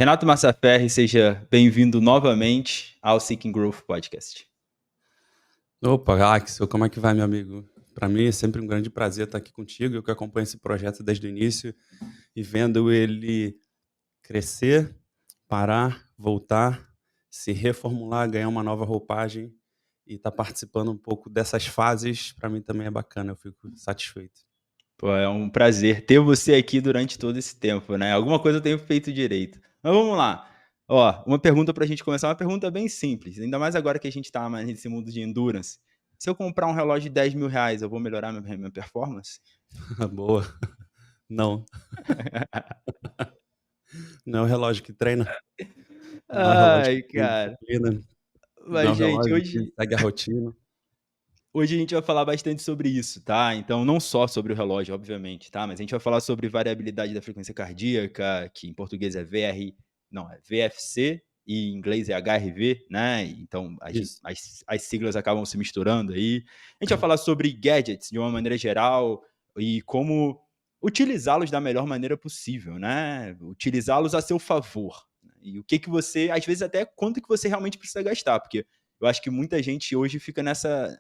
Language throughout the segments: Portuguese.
Renato Massaferri, seja bem-vindo novamente ao Seeking Growth Podcast. Opa, Axel, como é que vai, meu amigo? Para mim é sempre um grande prazer estar aqui contigo. Eu que acompanho esse projeto desde o início e vendo ele crescer, parar, voltar, se reformular, ganhar uma nova roupagem e estar participando um pouco dessas fases, para mim também é bacana, eu fico satisfeito. Pô, é um prazer ter você aqui durante todo esse tempo, né? Alguma coisa eu tenho feito direito. Mas vamos lá. Ó, uma pergunta pra gente começar, uma pergunta bem simples, ainda mais agora que a gente tá mais nesse mundo de endurance. Se eu comprar um relógio de 10 mil reais, eu vou melhorar minha performance? Boa. Não, não é o relógio que treina, não é o relógio que Ai, tem cara. disciplina, não é Mas, o gente, relógio que hoje, segue a rotina. Hoje a gente vai falar bastante sobre isso, tá? Então, não só sobre o relógio, obviamente, tá? Mas a gente vai falar sobre variabilidade da frequência cardíaca, que em português é não, é VFC e em inglês é HRV, né? Então, Isso. as siglas acabam se misturando aí. A gente vai falar sobre gadgets de uma maneira geral e como utilizá-los da melhor maneira possível, né? Utilizá-los a seu favor. E o que você, às vezes até quanto que você realmente precisa gastar, porque eu acho que muita gente hoje fica nessa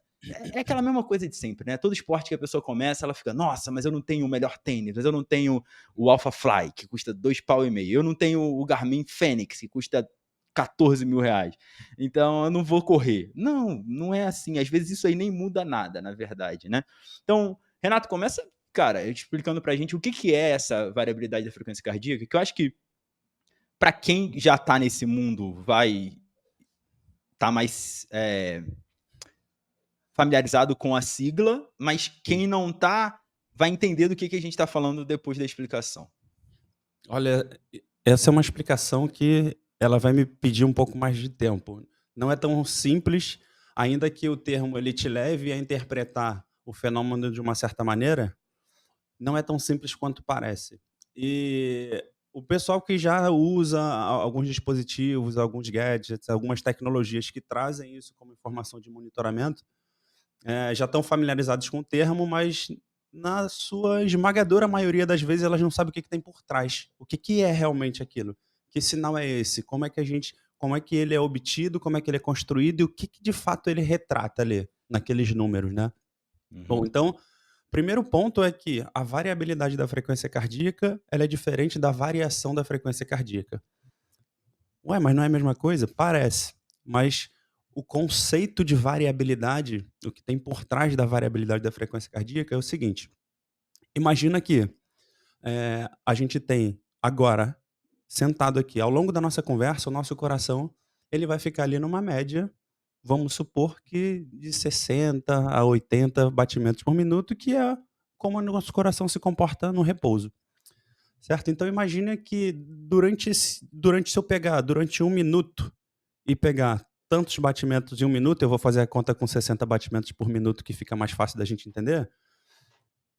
é aquela mesma coisa de sempre, né? Todo esporte que a pessoa começa, ela fica, nossa, mas eu não tenho o melhor tênis, mas eu não tenho o Alpha Fly, que custa 2,5 pau, eu não tenho o Garmin Fênix, que custa 14 mil reais. Então eu não vou correr. Não, não é assim. Às vezes isso aí nem muda nada, na verdade, né? Então, Renato, começa, cara, eu te explicando pra gente o que é essa variabilidade da frequência cardíaca, que eu acho que para quem já tá nesse mundo vai tá mais familiarizado com a sigla, mas quem não tá, vai entender do que a gente está falando depois da explicação. Olha, essa é uma explicação que ela vai me pedir um pouco mais de tempo. Não é tão simples, ainda que o termo ele te leve a interpretar o fenômeno de uma certa maneira, não é tão simples quanto parece. E o pessoal que já usa alguns dispositivos, alguns gadgets, algumas tecnologias que trazem isso como informação de monitoramento, já estão familiarizados com o termo, mas na sua esmagadora maioria das vezes elas não sabem o que tem por trás. O que é realmente aquilo? Que sinal é esse? Como é que ele é obtido, como é que ele é construído e o que de fato ele retrata ali, naqueles números, né? Bom, Uhum. então, primeiro ponto é que a variabilidade da frequência cardíaca, ela é diferente da variação da frequência cardíaca. Ué, mas não é a mesma coisa? Parece, mas o conceito de variabilidade, o que tem por trás da variabilidade da frequência cardíaca é o seguinte: imagina que a gente tem agora, sentado aqui, ao longo da nossa conversa, o nosso coração ele vai ficar ali numa média, vamos supor que de 60 a 80 batimentos por minuto, que é como o nosso coração se comporta no repouso. Certo? Então imagina que se eu pegar durante um minuto e pegar tantos batimentos em um minuto, eu vou fazer a conta com 60 batimentos por minuto, que fica mais fácil da gente entender.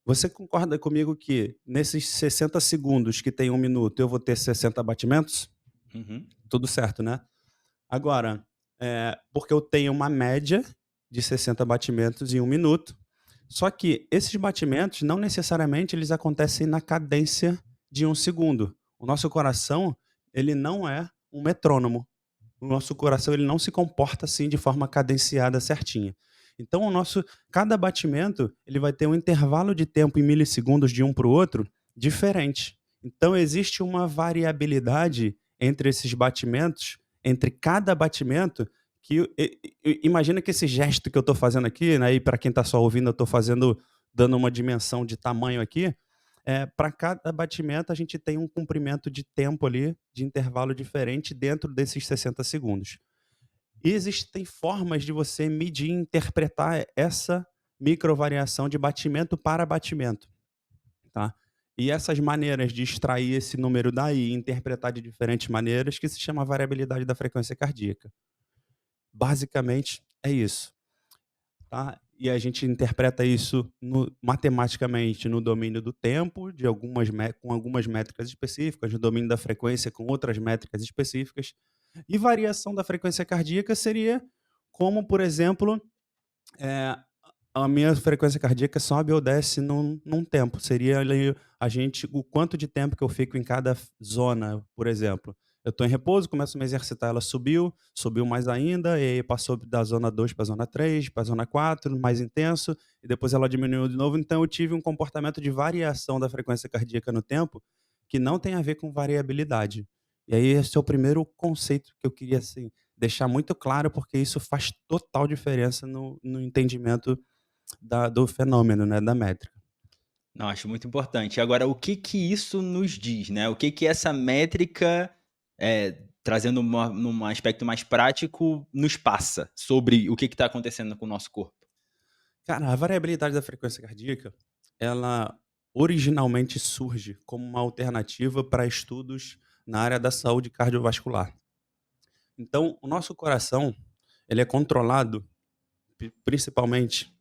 Você concorda comigo que nesses 60 segundos que tem um minuto, eu vou ter 60 batimentos? Uhum. Tudo certo, né? Agora, porque eu tenho uma média de 60 batimentos em um minuto, só que esses batimentos não necessariamente eles acontecem na cadência de um segundo. O nosso coração, ele não é um metrônomo. O nosso coração ele não se comporta assim de forma cadenciada certinha. Então cada batimento ele vai ter um intervalo de tempo em milissegundos de um para o outro diferente. Então existe uma variabilidade entre esses batimentos, entre cada batimento, que imagina que esse gesto que eu estou fazendo aqui, né, e para quem está só ouvindo, eu estou fazendo, dando uma dimensão de tamanho aqui, para cada batimento a gente tem um comprimento de tempo ali, de intervalo diferente dentro desses 60 segundos. E existem formas de você medir e interpretar essa microvariação de batimento para batimento, tá? E essas maneiras de extrair esse número daí e interpretar de diferentes maneiras que se chama variabilidade da frequência cardíaca. Basicamente é isso. Tá? E a gente interpreta isso matematicamente no domínio do tempo, com algumas métricas específicas, no domínio da frequência com outras métricas específicas. E variação da frequência cardíaca seria como, por exemplo, eh, a minha frequência cardíaca sobe ou desce num tempo. Seria ali o quanto de tempo que eu fico em cada zona, por exemplo. Eu estou em repouso, começo a me exercitar, ela subiu, subiu mais ainda, e aí passou da zona 2 para a zona 3, para a zona 4, mais intenso, e depois ela diminuiu de novo. Então eu tive um comportamento de variação da frequência cardíaca no tempo, que não tem a ver com variabilidade. E aí esse é o primeiro conceito que eu queria, assim, deixar muito claro, porque isso faz total diferença no entendimento do fenômeno, né, da métrica. Não, acho muito importante. Agora, o que que isso nos diz, né? O que que essa métrica, trazendo num aspecto mais prático, nos passa sobre o que está acontecendo com o nosso corpo? Cara, a variabilidade da frequência cardíaca, ela originalmente surge como uma alternativa para estudos na área da saúde cardiovascular. Então, o nosso coração, ele é controlado principalmente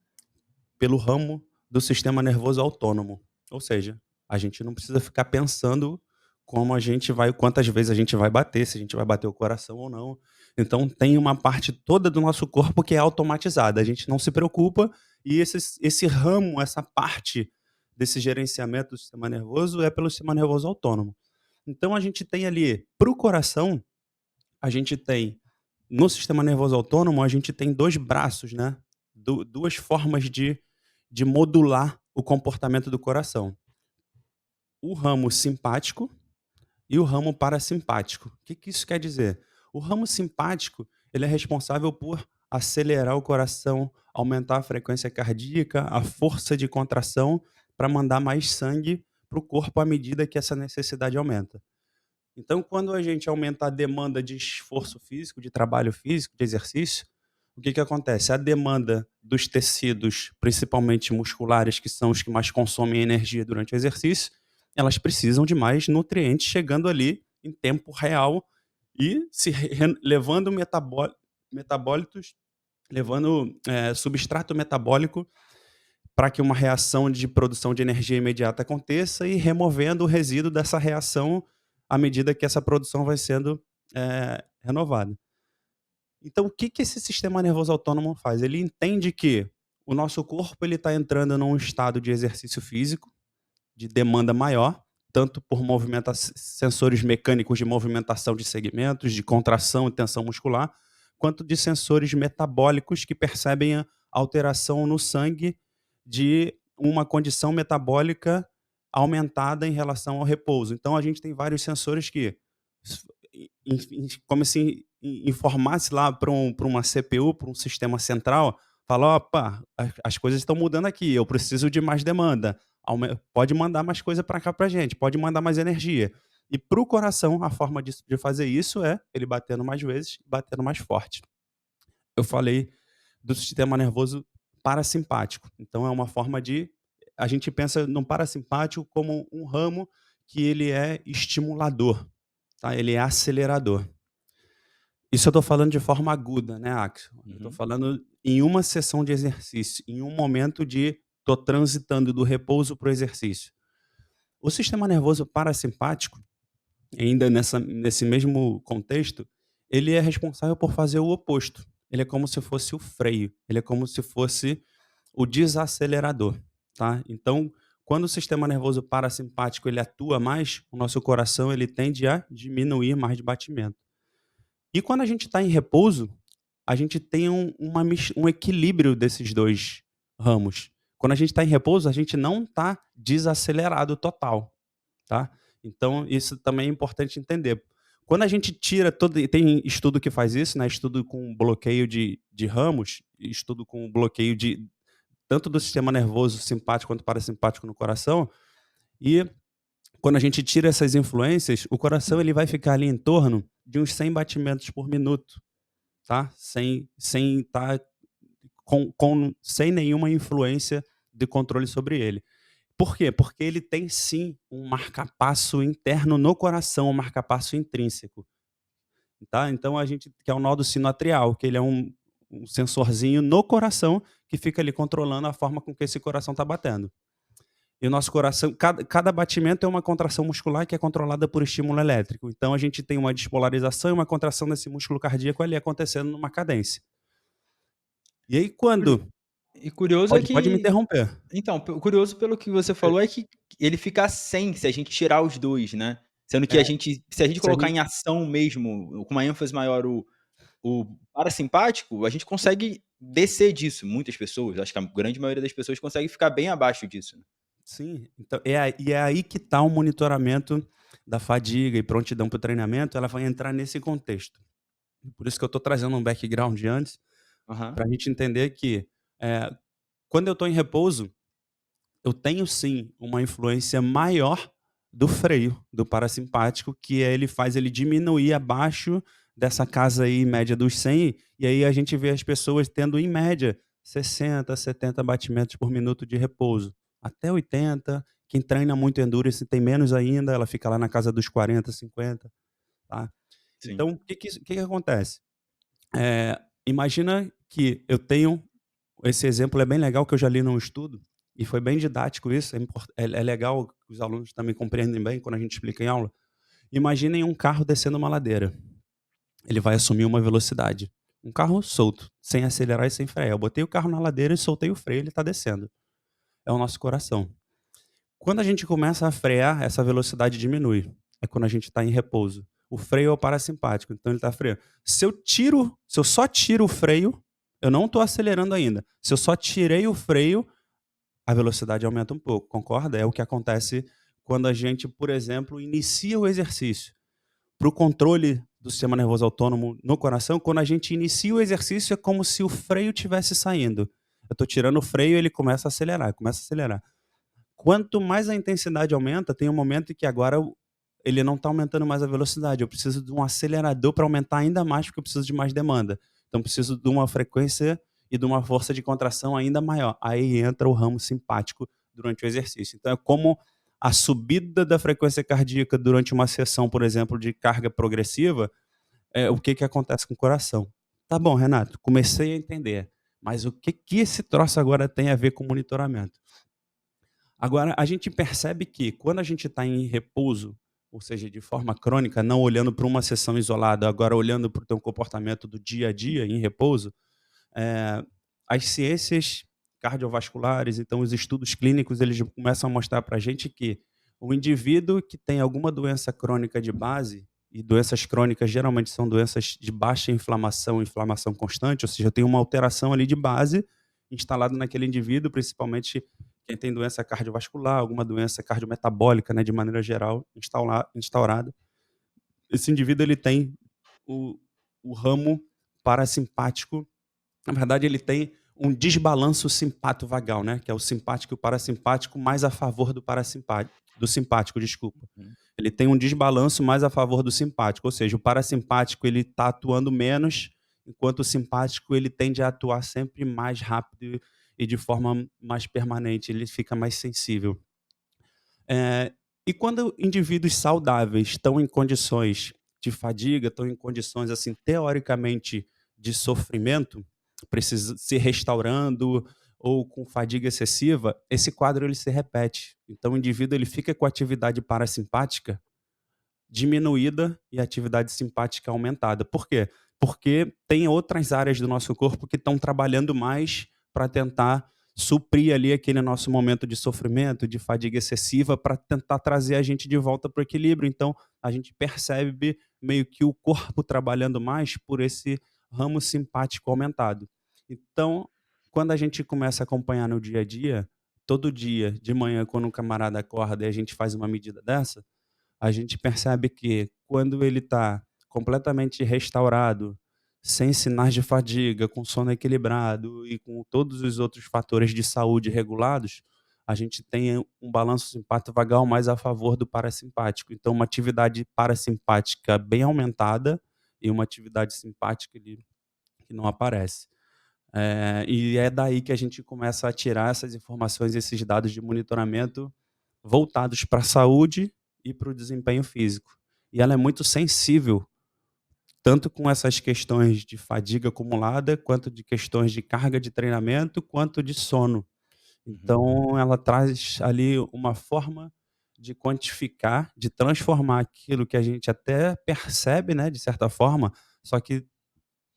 pelo ramo do sistema nervoso autônomo. Ou seja, a gente não precisa ficar pensando como a gente vai, quantas vezes a gente vai bater, se a gente vai bater o coração ou não. Então tem uma parte toda do nosso corpo que é automatizada. A gente não se preocupa e esse ramo, essa parte desse gerenciamento do sistema nervoso é pelo sistema nervoso autônomo. Então a gente tem ali, para o coração, a gente tem, no sistema nervoso autônomo, a gente tem 2 braços, né, 2 formas de modular o comportamento do coração. O ramo simpático e o ramo parasimpático. O que que isso quer dizer? O ramo simpático, ele é responsável por acelerar o coração, aumentar a frequência cardíaca, a força de contração, para mandar mais sangue para o corpo à medida que essa necessidade aumenta. Então, quando a gente aumenta a demanda de esforço físico, de trabalho físico, de exercício, o que que acontece? A demanda dos tecidos, principalmente musculares, que são os que mais consomem energia durante o exercício, elas precisam de mais nutrientes chegando ali em tempo real e levando metabólitos, levando substrato metabólico para que uma reação de produção de energia imediata aconteça e removendo o resíduo dessa reação à medida que essa produção vai sendo renovada. Então, o que que esse sistema nervoso autônomo faz? Ele entende que o nosso corpo ele está entrando num estado de exercício físico, de demanda maior, tanto por sensores mecânicos de movimentação de segmentos, de contração e tensão muscular, quanto de sensores metabólicos que percebem a alteração no sangue de uma condição metabólica aumentada em relação ao repouso. Então, a gente tem vários sensores que, como se informasse lá para uma CPU, para um sistema central, fala: opa, as coisas estão mudando aqui, eu preciso de mais demanda. Pode mandar mais coisa para cá para gente, pode mandar mais energia. E para o coração, a forma de fazer isso é ele batendo mais vezes, batendo mais forte. Eu falei do sistema nervoso parasimpático. Então é uma forma de a gente pensa no parasimpático como um ramo que ele é estimulador, tá? Ele é acelerador. Isso eu estou falando de forma aguda, né, Axel? Eu estou Uhum. falando em uma sessão de exercício, em um momento de tô transitando do repouso para o exercício. O sistema nervoso parasimpático, ainda nesse mesmo contexto, ele é responsável por fazer o oposto. Ele é como se fosse o freio, ele é como se fosse o desacelerador, tá? Então, quando o sistema nervoso parasimpático ele atua mais, o nosso coração ele tende a diminuir mais de batimento. E quando a gente está em repouso, a gente tem um equilíbrio desses 2 ramos. Quando a gente está em repouso, a gente não está desacelerado total, tá? Então isso também é importante entender. Quando a gente tira todo e tem estudo que faz isso, né, estudo com bloqueio de ramos, estudo com bloqueio de tanto do sistema nervoso simpático quanto parasimpático no coração, e quando a gente tira essas influências, o coração ele vai ficar ali em torno de uns 100 batimentos por minuto, tá? Sem estar sem nenhuma influência de controle sobre ele. Por quê? Porque ele tem sim um marcapasso interno no coração, um marcapasso intrínseco, tá? Então a gente que é o nó do sino atrial, que ele é um sensorzinho no coração que fica ali controlando a forma com que esse coração está batendo. E o nosso coração, cada batimento é uma contração muscular que é controlada por estímulo elétrico. Então a gente tem uma despolarização e uma contração desse músculo cardíaco ali acontecendo numa cadência. E aí Curi quando e curioso é pode me que interromper. então, curioso pelo que você É, falou é que ele fica sem se a gente tirar os 2, né. Sendo que É, se a gente se a colocar gente em ação mesmo, com uma ênfase maior o parasimpático, a gente consegue descer disso. Muitas pessoas, acho que a grande maioria das pessoas consegue ficar bem abaixo disso, né. sim, então é aí que está o monitoramento da fadiga e prontidão para o treinamento, ela vai entrar nesse contexto. Por isso que eu estou trazendo um background antes, Aham, para a gente entender que, eh, quando eu estou em repouso, eu tenho sim uma influência maior do freio, do parasimpático, que ele faz ele diminuir abaixo dessa casa aí média dos 100, e aí a gente vê as pessoas tendo em média 60, 70 batimentos por minuto de repouso, até 80. Quem treina muito endurance tem menos ainda, ela fica lá na casa dos 40, 50, tá. sim. Então o que que acontece? Imagina que eu tenho esse exemplo é bem legal que eu já li num estudo, e foi bem didático isso, é legal que os alunos também compreendem bem quando a gente explica em aula. Imaginem um carro descendo uma ladeira, ele vai assumir uma velocidade. Um carro solto, sem acelerar e sem frear. Eu botei o carro na ladeira e soltei o freio, ele está descendo. É o nosso coração. Quando a gente começa a frear, essa velocidade diminui. É quando a gente está em repouso. O freio é o parasimpático, então ele está freando. Se eu só tiro o freio, eu não estou acelerando ainda. Se eu só tirei o freio, a velocidade aumenta um pouco, concorda? É o que acontece quando a gente, por exemplo, inicia o exercício. Para o controle do sistema nervoso autônomo no coração, quando a gente inicia o exercício, é como se o freio estivesse saindo. Eu estou tirando o freio, ele começa a acelerar, começa a acelerar. Quanto mais a intensidade aumenta, tem um momento em que agora ele não está aumentando mais a velocidade. Eu preciso de um acelerador para aumentar ainda mais, porque eu preciso de mais demanda. Então, preciso de uma frequência e de uma força de contração ainda maior. Aí entra o ramo simpático durante o exercício. Então, é como a subida da frequência cardíaca durante uma sessão, por exemplo, de carga progressiva, o que, que acontece com o coração. Tá bom, Renato, comecei a entender. Mas o que, que esse troço agora tem a ver com monitoramento? Agora, a gente percebe que quando a gente está em repouso, ou seja, de forma crônica, não olhando para uma sessão isolada, agora olhando para o teu comportamento do dia a dia em repouso, eh, as ciências cardiovasculares, então os estudos clínicos, eles começam a mostrar para a gente que o indivíduo que tem alguma doença crônica de base, e doenças crônicas geralmente são doenças de baixa inflamação, inflamação constante, ou seja, tem uma alteração ali de base instalada naquele indivíduo, principalmente quem tem doença cardiovascular, alguma doença cardiometabólica, né, de maneira geral, instaurada. Esse indivíduo ele tem o, o ramo parasimpático, na verdade ele tem um desbalanço simpato-vagal, né, que é o simpático e o parasimpático mais a favor do simpático, desculpa. Uhum. Ele tem um desbalanço mais a favor do simpático, ou seja, o parasimpático ele está atuando menos, enquanto o simpático ele tende a atuar sempre mais rápido e de forma mais permanente, ele fica mais sensível. E quando indivíduos saudáveis estão em condições de fadiga, estão em condições, assim, teoricamente de sofrimento, precisa se restaurando ou com fadiga excessiva, esse quadro ele se repete. Então o indivíduo ele fica com a atividade parasimpática diminuída e a atividade simpática aumentada. Por quê? Porque tem outras áreas do nosso corpo que estão trabalhando mais para tentar suprir ali aquele nosso momento de sofrimento, de fadiga excessiva, para tentar trazer a gente de volta para o equilíbrio. Então, a gente percebe meio que o corpo trabalhando mais por esse ramo simpático aumentado. Então, quando a gente começa a acompanhar no dia a dia, todo dia, de manhã, quando um camarada acorda e a gente faz uma medida dessa, a gente percebe que quando ele está completamente restaurado, sem sinais de fadiga, com sono equilibrado e com todos os outros fatores de saúde regulados, a gente tem um balanço simpático-vagal mais a favor do parasimpático. Então, uma atividade parasimpática bem aumentada e uma atividade simpática ali que não aparece. E é daí que a gente começa a tirar essas informações, esses dados de monitoramento voltados para a saúde e para o desempenho físico. E ela é muito sensível, tanto com essas questões de fadiga acumulada, quanto de questões de carga de treinamento, quanto de sono. Uhum. Então, ela traz ali uma forma de quantificar, de transformar aquilo que a gente até percebe, né, de certa forma, só que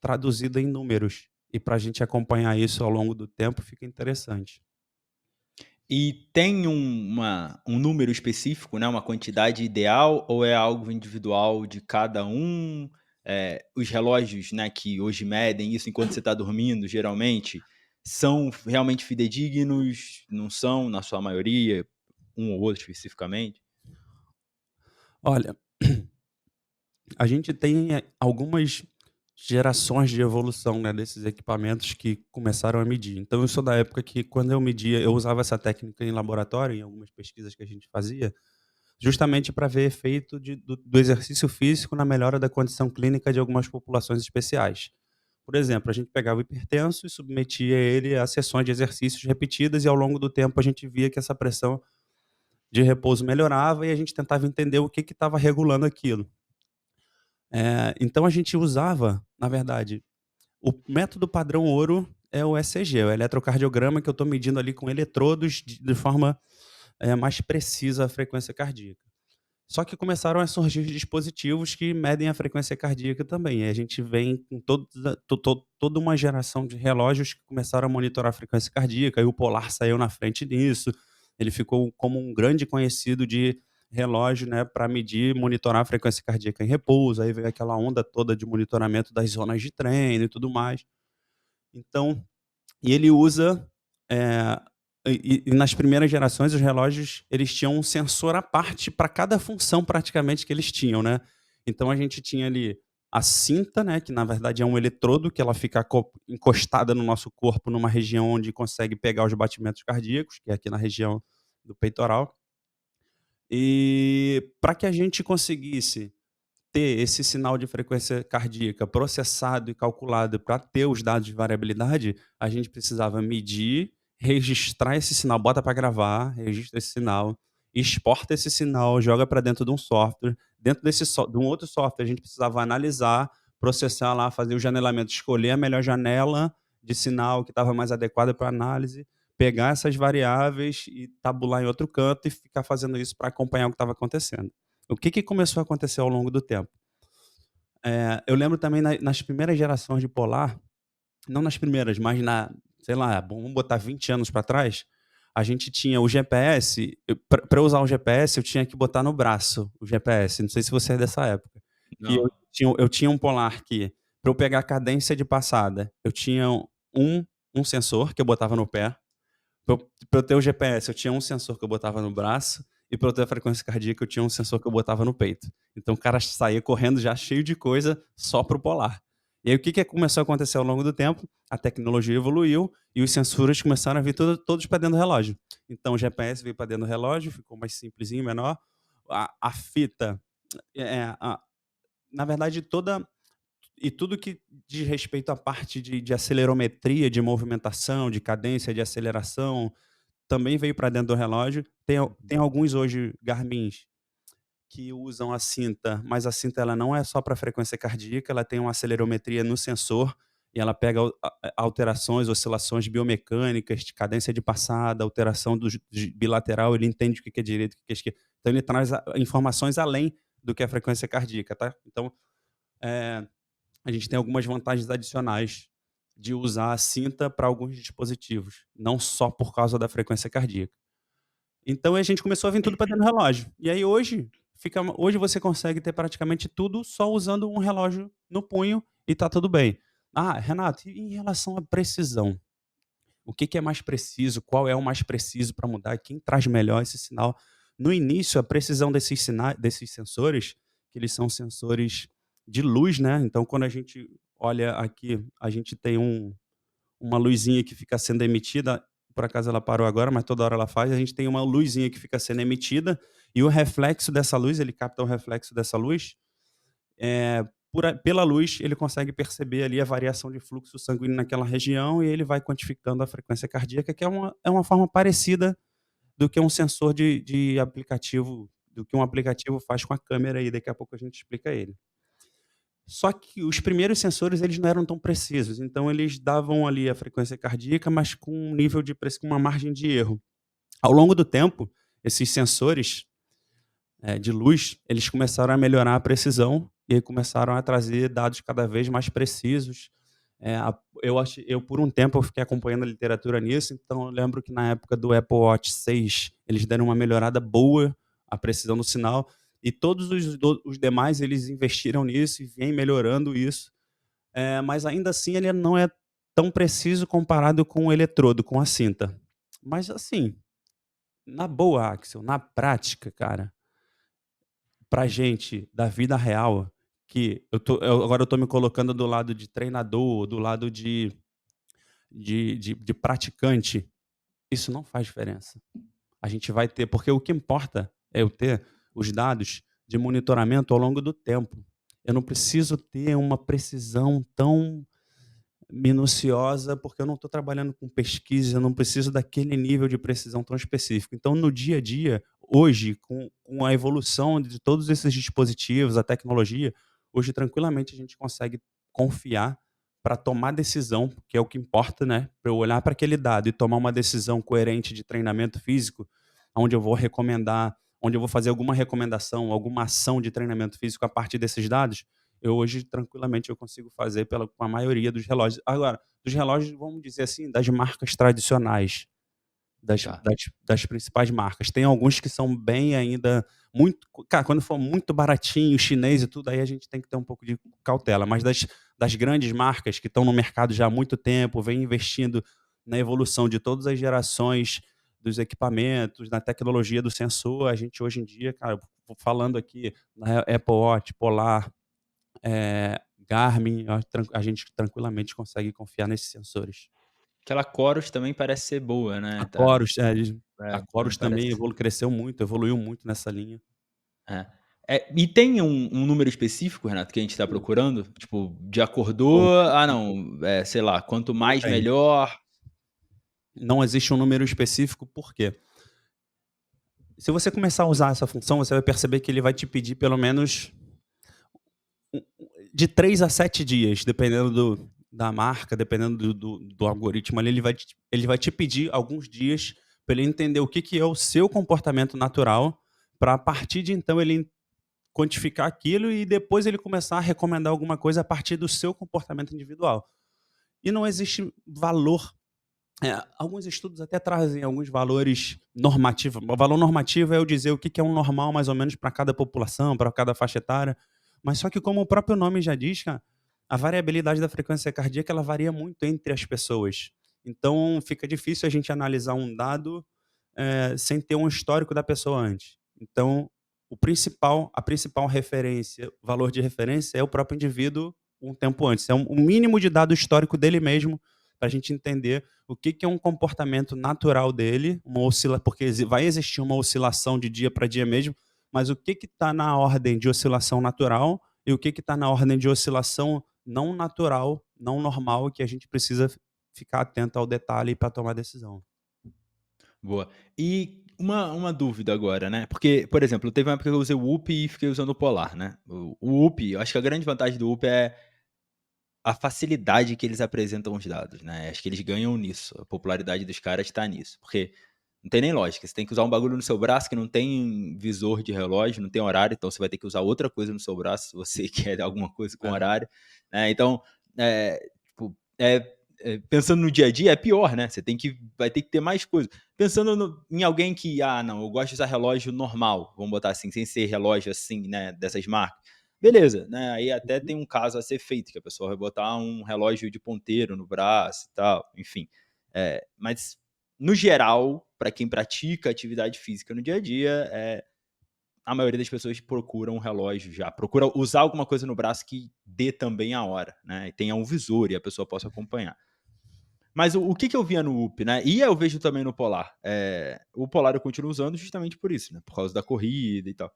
traduzido em números. E para a gente acompanhar isso ao longo do tempo fica interessante. E tem um número específico, né, uma quantidade ideal ou é algo individual de cada um? Os relógios, né, que hoje medem isso enquanto você está dormindo, geralmente, são realmente fidedignos? Não são, na sua maioria? Um ou outro especificamente? Olha, a gente tem, algumas gerações de evolução, né, desses equipamentos que começaram a medir. Então eu sou da época que quando eu media eu usava essa técnica em laboratório, em algumas pesquisas que a gente fazia, justamente para ver efeito do exercício físico na melhora da condição clínica de algumas populações especiais. Por exemplo, a gente pegava o hipertenso e submetia ele a sessões de exercícios repetidas e ao longo do tempo a gente via que essa pressão de repouso melhorava e a gente tentava entender o que estava regulando aquilo. Então a gente usava, na verdade, o método padrão ouro é o ECG, o eletrocardiograma, que eu estou medindo ali com eletrodos de forma, mais precisa a frequência cardíaca. Só que começaram a surgir dispositivos que medem a frequência cardíaca também. E a gente vem com toda uma geração de relógios que começaram a monitorar a frequência cardíaca, e o Polar saiu na frente disso. Ele ficou como um grande conhecido de relógio, né, para medir, monitorar a frequência cardíaca em repouso. Aí veio aquela onda toda de monitoramento das zonas de treino e tudo mais. Então, e ele usa, eh, e nas primeiras gerações os relógios, eles tinham um sensor à parte para cada função praticamente que eles tinham, né. Então a gente tinha ali a cinta, né, que na verdade é um eletrodo que ela fica encostada no nosso corpo numa região onde consegue pegar os batimentos cardíacos, que é aqui na região do peitoral. E para que a gente conseguisse ter esse sinal de frequência cardíaca processado e calculado para ter os dados de variabilidade, a gente precisava medir, registrar esse sinal, bota para gravar, registra esse sinal, exporta esse sinal, joga para dentro de um software. Dentro de um outro software, a gente precisava analisar, processar lá, fazer o janelamento, escolher a melhor janela de sinal que estava mais adequada para análise, pegar essas variáveis e tabular em outro canto e ficar fazendo isso para acompanhar o que estava acontecendo. O que começou a acontecer ao longo do tempo? Eu lembro também nas primeiras gerações de Polar, não nas primeiras, mas sei lá, vamos botar 20 anos para trás, a gente tinha o GPS, para eu usar o GPS eu tinha que botar no braço o GPS, não sei se você é dessa época, que Não. eu tinha um Polar que, para eu pegar a cadência de passada, eu tinha um sensor que eu botava no pé, pra eu ter o GPS, eu tinha um sensor que eu botava no braço, e pra eu ter a frequência cardíaca, eu tinha um sensor que eu botava no peito. Então o cara saía correndo já cheio de coisa só para o Polar. E aí o que começou a acontecer ao longo do tempo? A tecnologia evoluiu e os sensores começaram a vir todos para dentro do relógio. Então o GPS veio para dentro do relógio, ficou mais simplesinho, menor. A fita, a na verdade tudo que diz respeito à parte de acelerometria, de movimentação, de cadência, de aceleração, também veio para dentro do relógio. Tem alguns hoje Garmins que usam a cinta, mas a cinta ela não é só para frequência cardíaca, ela tem uma acelerometria no sensor e ela pega alterações, oscilações biomecânicas, de cadência de passada, alteração de bilateral, ele entende o que é direito, o que é esquerda. Então ele traz informações além do que a frequência cardíaca, tá? Então, eh, a gente tem algumas vantagens adicionais de usar a cinta para alguns dispositivos, não só por causa da frequência cardíaca. Então a gente começou a vir tudo para dentro do relógio. E aí hoje você consegue ter praticamente tudo só usando um relógio no punho e tá tudo bem. Ah, Renato, e em relação à precisão? O que é mais preciso? Qual é o mais preciso para mudar? Quem traz melhor esse sinal? No início, a precisão desses sensores, que eles são sensores de luz, né? Então, quando a gente olha aqui, a gente tem uma luzinha que fica sendo emitida, por acaso ela parou agora, mas toda hora ela faz, a gente tem uma luzinha que fica sendo emitida, e o reflexo dessa luz, ele capta o reflexo dessa luz, pela luz ele consegue perceber ali a variação de fluxo sanguíneo naquela região e ele vai quantificando a frequência cardíaca, que é uma forma parecida do que um sensor de aplicativo, do que um aplicativo faz com a câmera e daqui a pouco a gente explica ele. Só que os primeiros sensores eles não eram tão precisos, então eles davam ali a frequência cardíaca, mas com um nível com uma margem de erro. Ao longo do tempo, esses sensores, de luz, eles começaram a melhorar a precisão e aí começaram a trazer dados cada vez mais precisos. eu por um tempo eu fiquei acompanhando a literatura nisso, então eu lembro que na época do Apple Watch 6 eles deram uma melhorada boa, a precisão do sinal, e todos os demais eles investiram nisso e vêm melhorando isso, mas ainda assim ele não é tão preciso comparado com o eletrodo, com a cinta. Mas assim, na boa, Axel, na prática, cara, pra gente da vida real, que agora eu tô me colocando do lado de treinador, do lado de praticante, isso não faz diferença. A gente vai ter, porque o que importa é eu ter os dados de monitoramento ao longo do tempo. Eu não preciso ter uma precisão tão minuciosa, porque eu não estou trabalhando com pesquisa, eu não preciso daquele nível de precisão tão específico. Então, no dia a dia, hoje, com a evolução de todos esses dispositivos, a tecnologia, hoje tranquilamente a gente consegue confiar para tomar decisão, que é o que importa, né? Para eu olhar para aquele dado e tomar uma decisão coerente de treinamento físico, onde eu vou recomendar, onde eu vou fazer alguma recomendação, alguma ação de treinamento físico a partir desses dados, eu hoje tranquilamente eu consigo fazer com a maioria dos relógios. Agora, dos relógios, vamos dizer assim, das marcas tradicionais, Tá. das principais marcas. Tem alguns que são bem ainda muito, cara, quando for muito baratinho, chinês e tudo, aí a gente tem que ter um pouco de cautela, mas das grandes marcas que estão no mercado já há muito tempo, vem investindo na evolução de todas as gerações dos equipamentos, na tecnologia do sensor, a gente hoje em dia, cara, falando aqui na Apple Watch, Polar, Garmin, a gente tranquilamente consegue confiar nesses sensores. Aquela Coros também parece ser boa, A né, tá Corus, a também Corus parece também cresceu muito, evoluiu muito nessa linha. é. E tem um número específico, Renato, que a gente tá procurando? Tipo, de Pô, acordou, não, sei lá, quanto não mais tem. melhor. Não existe um número específico, por quê? Se você começar a usar essa função, você vai perceber que ele vai te pedir pelo menos de 3 a 7 dias, dependendo da marca, dependendo do algoritmo ali, ele vai te pedir alguns dias para ele entender o que que é o seu comportamento natural, para a partir de então ele quantificar aquilo e depois ele começar a recomendar alguma coisa a partir do seu comportamento individual. E não existe valor. Alguns estudos até trazem alguns valores normativos. O valor normativo é eu dizer o que que é um normal mais ou menos para cada população, para cada faixa etária. Mas só que como o próprio nome já diz, cara, a variabilidade da frequência cardíaca ela varia muito entre as pessoas. Então fica difícil a gente analisar um dado sem ter um histórico da pessoa antes. Então a principal referência, valor de referência é o próprio indivíduo um tempo antes. É um mínimo de dado histórico dele mesmo para a gente entender o que que é um comportamento natural dele, porque vai existir uma oscilação de dia para dia mesmo, mas o que está na ordem de oscilação natural e o que está na ordem de oscilação não natural, não normal, que a gente precisa ficar atento ao detalhe para tomar decisão. Boa. E uma dúvida agora, né, porque, por exemplo, teve uma época que eu usei o Whoop e fiquei usando o Polar, né. O Whoop, eu acho que a grande vantagem do Whoop é a facilidade que eles apresentam os dados, né, acho que eles ganham nisso, a popularidade dos caras tá nisso, porque não tem nem lógica, você tem que usar um bagulho no seu braço que não tem visor de relógio, não tem horário, então você vai ter que usar outra coisa no seu braço se você quer alguma coisa com É. horário, né, então, tipo, pensando no dia a dia é pior, né, você vai ter que ter mais coisa. Pensando em alguém que: "Ah, não, eu gosto de usar relógio normal", vamos botar assim, sem ser relógio, assim, né, dessas marcas. Beleza, né, aí até Uhum. tem um caso a ser feito, que a pessoa vai botar um relógio de ponteiro no braço e tal, enfim. Mas no geral, para quem pratica atividade física no dia a dia, a maioria das pessoas procura um relógio já, procura usar alguma coisa no braço que dê também a hora, né, e tenha um visor e a pessoa possa acompanhar. Mas o que que eu via no Up, né, e eu vejo também no Polar, o Polar eu continuo usando justamente por isso, né, por causa da corrida e tal.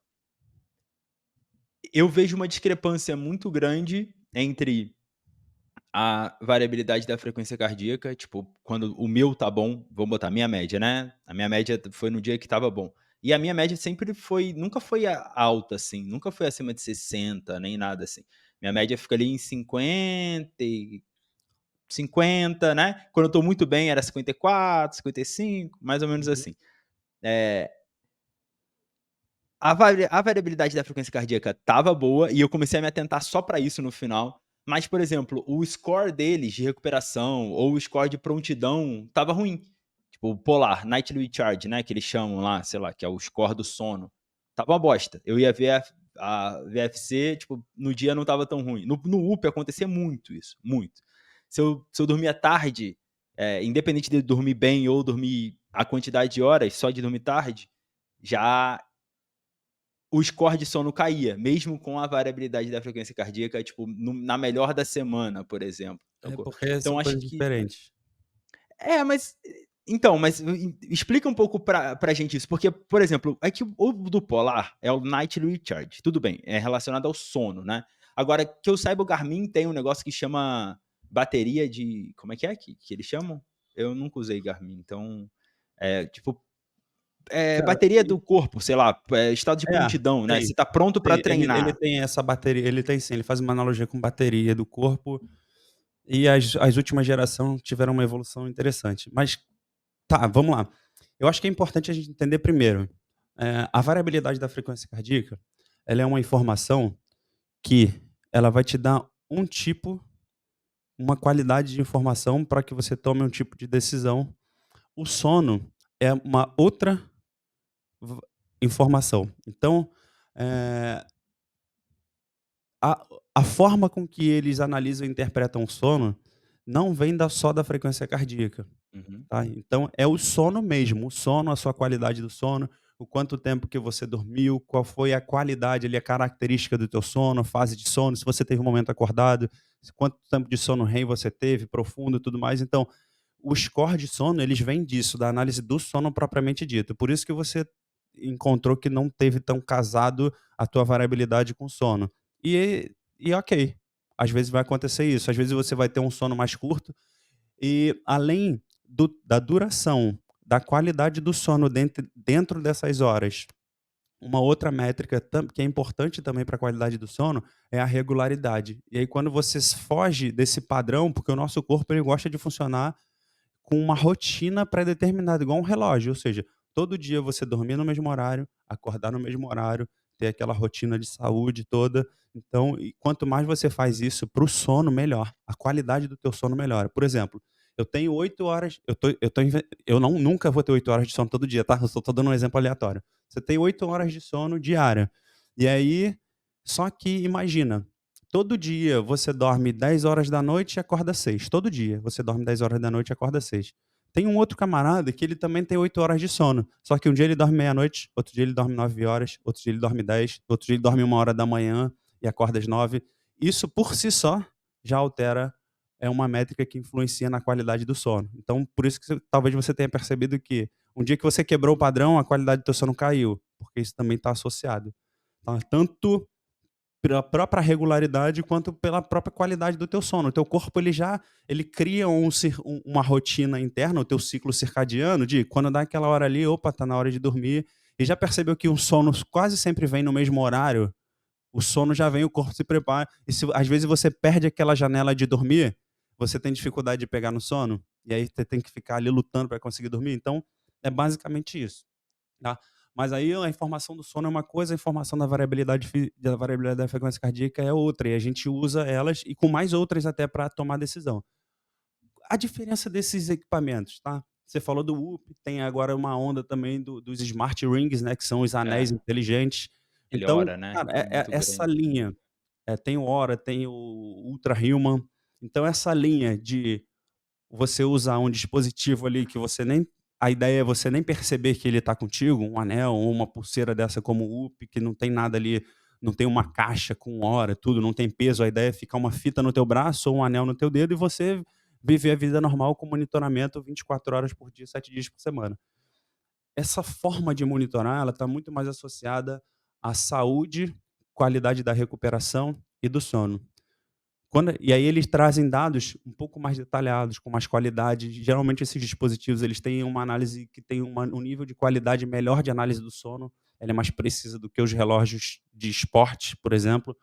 Eu vejo uma discrepância muito grande entre a variabilidade da frequência cardíaca, tipo, quando o meu tá bom, vamos botar minha média, né, a minha média foi no dia que estava bom. E a minha média sempre foi nunca foi alta, assim, nunca foi acima de 60, nem nada assim. Minha média fica ali em 50, né, quando eu tô muito bem era 54, 55, mais ou menos Uhum. assim. Eh, a variabilidade da frequência cardíaca estava boa e eu comecei a me atentar só pra isso no final, Mas, por exemplo, o score deles de recuperação ou o score de prontidão estava ruim. Tipo, o Polar, Nightly Recharge, né, que eles chamam lá, sei lá, que é o score do sono. Tava uma bosta. Eu ia ver a VFC, tipo, no dia não tava tão ruim. No UP acontecia muito isso, muito. Se eu dormia tarde, independente de dormir bem ou dormir a quantidade de horas, só de dormir tarde, já o score de sono caía, mesmo com a variabilidade da frequência cardíaca, tipo, na melhor da semana, por exemplo, É sacou? porque Então são acho coisas que diferentes. mas então, mas explica um pouco pra gente isso, porque, por exemplo, é que o do Polar é o Nightly Recharge, tudo bem, é relacionado ao sono, né. Agora, que eu saiba, o Garmin tem um negócio que chama bateria de como é que eles chamam? Eu nunca usei Garmin, então, tipo, Cara, bateria do corpo, sei lá, estado de é, prontidão, né, tem. você tá pronto pra Ele treinar. tem essa bateria, ele tem sim, ele faz uma analogia com bateria do corpo, e as últimas geração tiveram uma evolução interessante. Mas tá, vamos lá. Eu acho que é importante a gente entender primeiro, a variabilidade da frequência cardíaca, ela é uma informação que ela vai te dar uma qualidade de informação para que você tome um tipo de decisão. O sono é uma outra v informação. Então, eh A a forma com que eles analisam e interpretam o sono, não vem só da frequência cardíaca, Uhum. tá. Então é o sono mesmo, o sono, a sua qualidade do sono, o quanto tempo que você dormiu, qual foi a qualidade ali, a característica do teu sono, fase de sono, se você teve um momento acordado, quanto tempo de sono REM você teve, profundo e tudo mais. Então, o score de sono, eles vêm disso, da análise do sono propriamente dito. Por isso que você encontrou que não teve tão casado a tua variabilidade com o sono. E ok, às vezes vai acontecer isso, às vezes você vai ter um sono mais curto e além da duração, da qualidade do sono dentro dessas horas, uma outra métrica que é importante também para a qualidade do sono é a regularidade. E aí quando você foge desse padrão, porque o nosso corpo ele gosta de funcionar com uma rotina pré-determinada, igual um relógio, ou seja, todo dia você dormir no mesmo horário, acordar no mesmo horário, ter aquela rotina de saúde toda. Então, e quanto mais você faz isso para o sono, melhor. A qualidade do teu sono melhora. Por exemplo, eu tenho 8 horas, eu não, nunca vou ter 8 horas de sono todo dia, tá? Eu só tô dando um exemplo aleatório. Você tem 8 horas de sono diária. E aí, só que imagina, todo dia você dorme 10 horas da noite e acorda 6. Todo dia você dorme 10 horas da noite e acorda 6. Tem um outro camarada que ele também tem 8 horas de sono, só que um dia ele dorme meia-noite, outro dia ele dorme 9 horas, outro dia ele dorme 10, outro dia ele dorme 1 hora da manhã e acorda às 9. Isso por si só já altera, é uma métrica que influencia na qualidade do sono. Então por isso que talvez você tenha percebido que um dia que você quebrou o padrão, a qualidade do teu sono caiu, porque isso também está associado. Tá? Tanto pela própria regularidade, quanto pela própria qualidade do teu sono. O teu corpo ele cria uma rotina interna, o teu ciclo circadiano de quando dá aquela hora ali, opa, tá na hora de dormir. E já percebeu que o sono quase sempre vem no mesmo horário? O sono já vem, o corpo se prepara. E se às vezes você perde aquela janela de dormir, você tem dificuldade de pegar no sono, e aí você tem que ficar ali lutando para conseguir dormir. Então, é basicamente isso. Tá? Mas aí a informação do sono é uma coisa, a informação da variabilidade da frequência cardíaca é outra, e a gente usa elas e com mais outras até para tomar decisão. A diferença desses equipamentos, tá? Você falou do Whoop, tem agora uma onda também dos smart rings, né, que são os É, anéis inteligentes. ele Então, ora, né, cara, muito essa grande. linha, tem o Oura, tem o Ultra Human, então essa linha de você usar um dispositivo ali que você nem a ideia é você nem perceber que ele está contigo, um anel ou uma pulseira dessa como o Whoop, que não tem nada ali, não tem uma caixa com hora, tudo, não tem peso, a ideia é ficar uma fita no teu braço ou um anel no teu dedo e você viver a vida normal com monitoramento 24 horas por dia, 7 dias por semana. Essa forma de monitorar, ela está muito mais associada à saúde, qualidade da recuperação e do sono. E aí eles trazem dados um pouco mais detalhados, com mais qualidade. Geralmente esses dispositivos eles têm uma análise que tem um nível de qualidade melhor de análise do sono. Ela é mais precisa do que os relógios de esporte, por exemplo.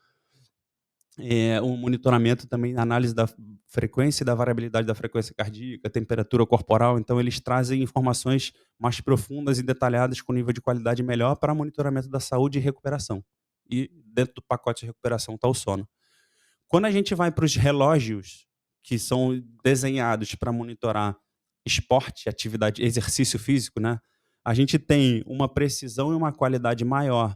O monitoramento também, análise da frequência e da variabilidade da frequência cardíaca, temperatura corporal. Então eles trazem informações mais profundas e detalhadas com nível de qualidade melhor para monitoramento da saúde e recuperação. E dentro do pacote de recuperação está o sono. Quando a gente vai para os relógios que são desenhados para monitorar esporte, atividade, exercício físico, né? A gente tem uma precisão e uma qualidade maior,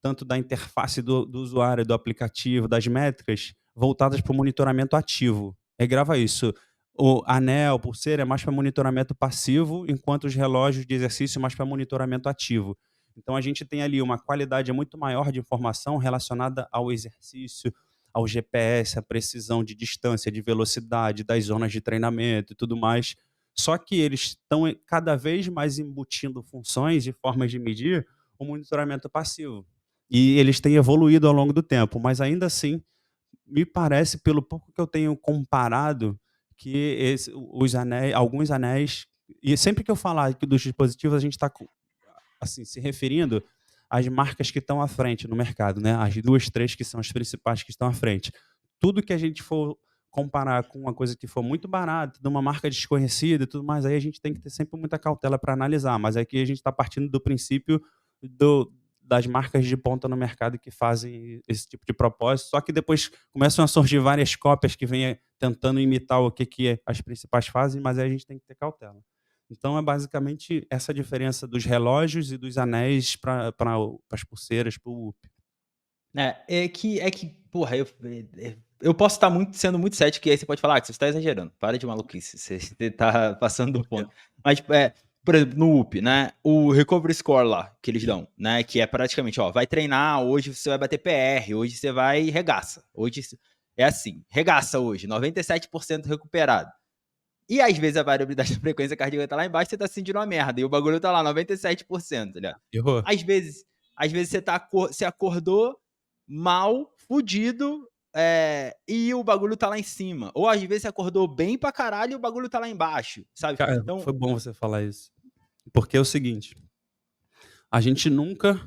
tanto da interface do usuário, do aplicativo, das métricas, voltadas para o monitoramento ativo. Grava isso. O anel, pulseira é mais para monitoramento passivo, enquanto os relógios de exercício é mais para monitoramento ativo. Então a gente tem ali uma qualidade muito maior de informação relacionada ao exercício, ao GPS, a precisão de distância, de velocidade, das zonas de treinamento e tudo mais. Só que eles estão cada vez mais embutindo funções e formas de medir o monitoramento passivo. E eles têm evoluído ao longo do tempo, mas ainda assim, me parece, pelo pouco que eu tenho comparado, que os anéis, alguns anéis, e sempre que eu falar aqui dos dispositivos, a gente está assim, se referindo às marcas que estão à frente no mercado, né? As 2, 3 que são as principais que estão à frente. Tudo que a gente for comparar com uma coisa que for muito barata, de uma marca desconhecida e tudo mais, aí a gente tem que ter sempre muita cautela para analisar. Mas aqui a gente está partindo do princípio das marcas de ponta no mercado que fazem esse tipo de propósito, só que depois começam a surgir várias cópias que vêm tentando imitar o que as principais fazem, mas aí a gente tem que ter cautela. Então é basicamente essa diferença dos relógios e dos anéis para as pulseiras, para o Whoop. É que, porra, eu posso estar sendo muito cético, e aí você pode falar: "Ah, que você está exagerando, para de maluquice, você tá passando do Por quê? ponto". Mas, tipo, por exemplo, no Whoop, né, o recovery score lá, que eles dão, né, que é praticamente, ó, vai treinar, hoje você vai bater PR, hoje você vai regaça, hoje é assim, regaça hoje, 97% recuperado. E às vezes a variabilidade da frequência cardíaca tá lá embaixo, você tá se sentindo uma merda, e o bagulho tá lá 97%, tá ligado. Errou. Às vezes você acordou mal, fudido, e o bagulho tá lá em cima. Ou às vezes você acordou bem pra caralho e o bagulho tá lá embaixo, sabe. Cara, Então foi bom você falar isso. Porque é o seguinte, a gente nunca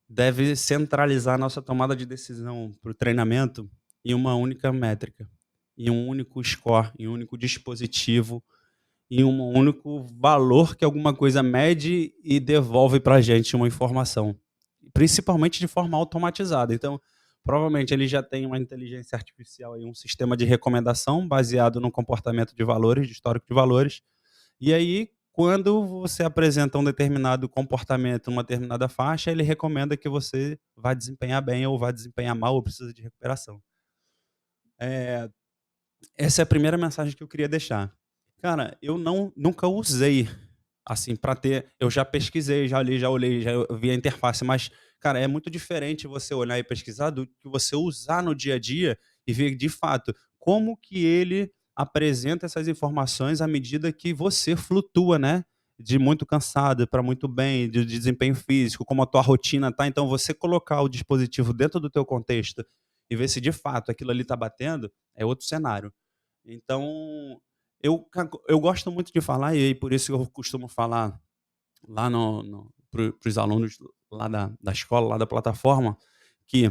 deve centralizar a nossa tomada de decisão para o treinamento em uma única métrica, em um único score, em um único dispositivo, em um único valor que alguma coisa mede e devolve para a gente uma informação, principalmente de forma automatizada. Então, provavelmente ele já tem uma inteligência artificial e um sistema de recomendação baseado no comportamento de valores, de histórico de valores. E aí, quando você apresenta um determinado comportamento, uma determinada faixa, ele recomenda que você vá desempenhar bem ou vá desempenhar mal ou precisa de recuperação. Eh, Essa é a primeira mensagem que eu queria deixar. Cara, eu nunca usei, assim, para ter, eu já pesquisei, já li, já olhei, já vi a interface, mas, cara, é muito diferente você olhar e pesquisar do que você usar no dia a dia e ver, de fato, como que ele apresenta essas informações à medida que você flutua, né, de muito cansado para muito bem, de desempenho físico, como a tua rotina tá. Então você colocar o dispositivo dentro do teu contexto e ver se de fato aquilo ali tá batendo, é outro cenário. Então, eu gosto muito de falar, e aí por isso eu costumo falar lá para os alunos lá da escola, lá da plataforma, que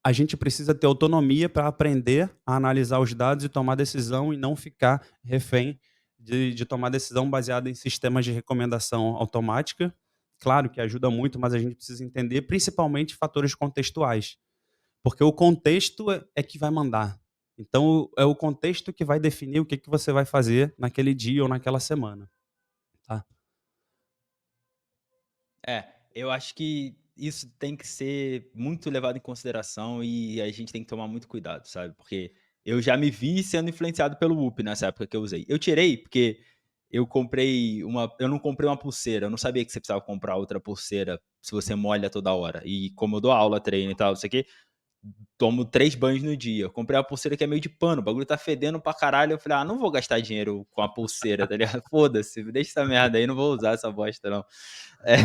a gente precisa ter autonomia para aprender a analisar os dados e tomar decisão e não ficar refém de tomar decisão baseada em sistemas de recomendação automática. Claro que ajuda muito, mas a gente precisa entender principalmente fatores contextuais. Porque o contexto é que vai mandar. Então, é o contexto que vai definir o que que você vai fazer naquele dia ou naquela semana, tá. eu acho que isso tem que ser muito levado em consideração e a gente tem que tomar muito cuidado, sabe, porque eu já me vi sendo influenciado pelo Whoop nessa época que eu usei. Eu tirei porque eu não comprei uma pulseira, eu não sabia que você precisava comprar outra pulseira se você molha toda hora. E como eu dou aula, treino e tal, não sei o quê, tomo 3 banhos no dia. Eu comprei uma pulseira que é meio de pano, o bagulho tá fedendo pra caralho, eu falei: "Ah, não vou gastar dinheiro com a pulseira, tá ligado? Foda-se, deixa essa merda aí, não vou usar essa bosta não". É,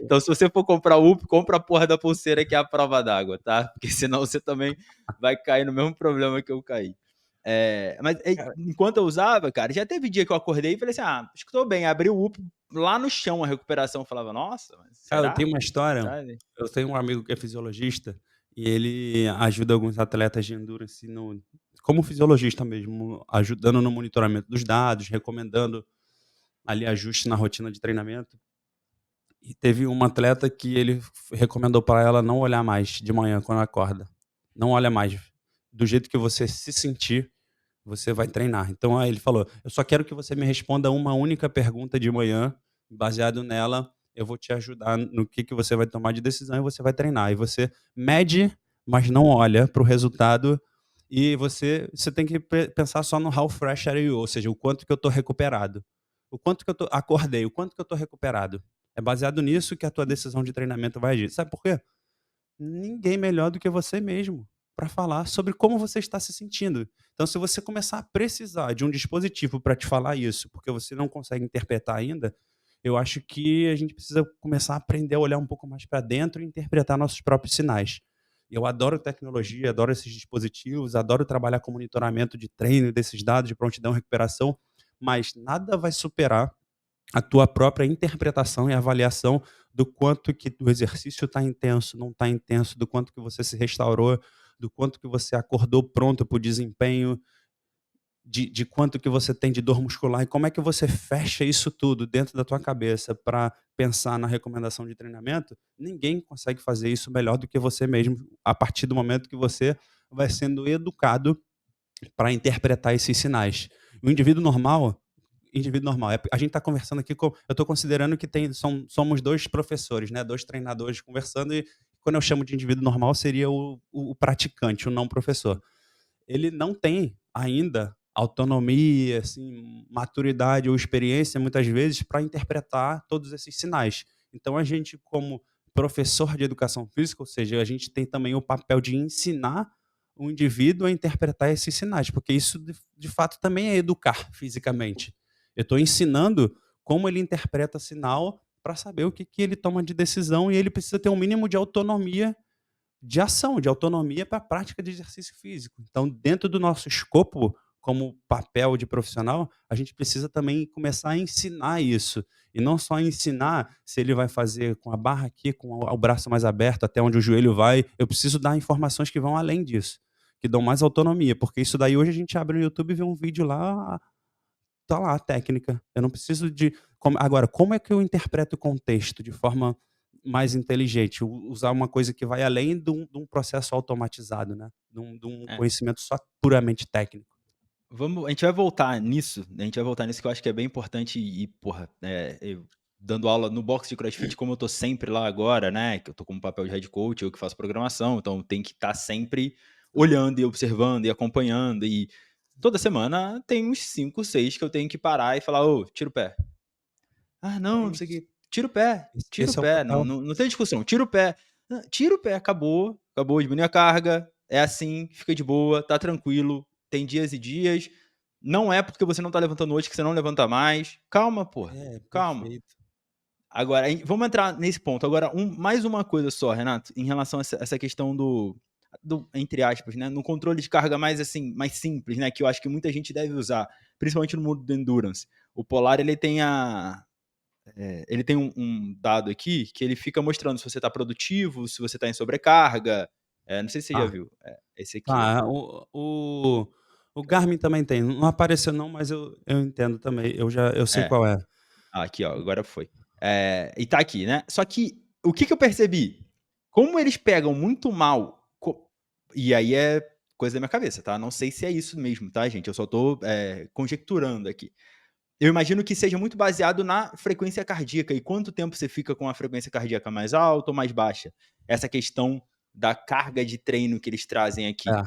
Então se você for comprar o Up, compra a porra da pulseira que é a prova d'água, tá? Porque senão você também vai cair no mesmo problema que eu caí. Mas cara enquanto eu usava, cara, já teve dia que eu acordei e falei assim: "Ah, acho que tô bem", abri o Up, lá no chão a recuperação, eu falava: "Nossa, mas cara, eu será?", tenho uma história, sabe? eu tenho um amigo que é fisiologista, e ele ajuda alguns atletas de endurance como fisiologista mesmo, ajudando no monitoramento dos dados, recomendando ali ajustes na rotina de treinamento. E teve uma atleta que ele recomendou para ela não olhar mais de manhã quando acorda. não olha mais. Do jeito que você se sentir, você vai treinar. Então, aí ele falou: "Eu só quero que você me responda uma única pergunta de manhã, baseado nela, eu vou te ajudar no que você vai tomar de decisão e você vai treinar". E você mede, mas não olha para o resultado, e você tem que pensar só no how fresh are you, ou seja, o quanto que eu estou recuperado. O quanto que eu acordei, o quanto que eu estou recuperado. É baseado nisso que a tua decisão de treinamento vai agir. Sabe por quê? Ninguém melhor do que você mesmo para falar sobre como você está se sentindo. Então, se você começar a precisar de um dispositivo para te falar isso, porque você não consegue interpretar ainda, eu acho que a gente precisa começar a aprender a olhar um pouco mais para dentro e interpretar nossos próprios sinais. Eu adoro tecnologia, adoro esses dispositivos, adoro trabalhar com monitoramento de treino desses dados de prontidão e recuperação, mas nada vai superar a tua própria interpretação e avaliação do quanto que o exercício está intenso, não está intenso, do quanto que você se restaurou, do quanto que você acordou pronto para o desempenho, de quanto que você tem de dor muscular e como é que você fecha isso tudo dentro da tua cabeça para pensar na recomendação de treinamento. Ninguém consegue fazer isso melhor do que você mesmo, a partir do momento que você vai sendo educado para interpretar esses sinais. O indivíduo normal, a gente está conversando aqui, eu estou considerando que somos dois professores, né, dois treinadores conversando, e quando eu chamo de indivíduo normal seria o praticante, o não professor. Ele não tem ainda autonomia, assim, maturidade ou experiência, muitas vezes, para interpretar todos esses sinais. Então a gente, como professor de educação física, ou seja, a gente tem também o papel de ensinar o indivíduo a interpretar esses sinais, porque isso de fato também é educar fisicamente. Eu estou ensinando como ele interpreta sinal para saber o que, que ele toma de decisão, e ele precisa ter um mínimo de autonomia de ação, de autonomia para a prática de exercício físico. Então, dentro do nosso escopo como papel de profissional, a gente precisa também começar a ensinar isso. E não só ensinar se ele vai fazer com a barra aqui, com o braço mais aberto, até onde o joelho vai. Eu preciso dar informações que vão além disso, que dão mais autonomia, porque isso daí hoje a gente abre no YouTube e vê um vídeo lá, tá lá a técnica. Eu não preciso de agora, como é que eu interpreto o contexto de forma mais inteligente? Usar uma coisa que vai além de um processo automatizado, né, de um É, conhecimento só puramente técnico. a gente vai voltar nisso, né, a gente vai voltar nisso que eu acho que é bem importante e, porra, eu dando aula no box de CrossFit, como eu tô sempre lá agora, né, que eu tô com o papel de head coach, eu que faço programação, então tem que estar sempre olhando e observando e acompanhando, e toda semana tem uns 5, 6 que eu tenho que parar e falar: "Ô, tira o pé". "Ah, É não, não sei o isso. quê". Tira o Esse é o pé, não papel. não tem discussão, tira o pé. Tira o pé, acabou, acabou, diminui a carga, é assim, fica de boa, tá tranquilo, tem dias e dias, não é porque você não tá levantando hoje que você não levanta mais. Calma, porra, É, calma. perfeito. Agora, vamos entrar nesse ponto. Agora, mais uma coisa só, Renato, em relação a essa questão do, entre aspas, né, no controle de carga mais assim, mais simples, né, que eu acho que muita gente deve usar, principalmente no mundo do endurance. O Polar, ele tem um dado aqui que ele fica mostrando se você está produtivo, se você está em sobrecarga. Não sei se você já Tá, viu. Esse aqui, ó. tá. O Garmin também tem. Não apareceu não, mas eu entendo também. Eu sei É, qual é. aqui, ó, agora foi. E tá aqui, né? Só que o que eu percebi? Como eles pegam muito mal. E aí é coisa da minha cabeça, tá? Não sei se é isso mesmo, tá, gente? Eu só tô conjecturando aqui. Eu imagino que seja muito baseado na frequência cardíaca e quanto tempo você fica com a frequência cardíaca mais alta ou mais baixa. Essa questão da carga de treino que eles trazem aqui. É.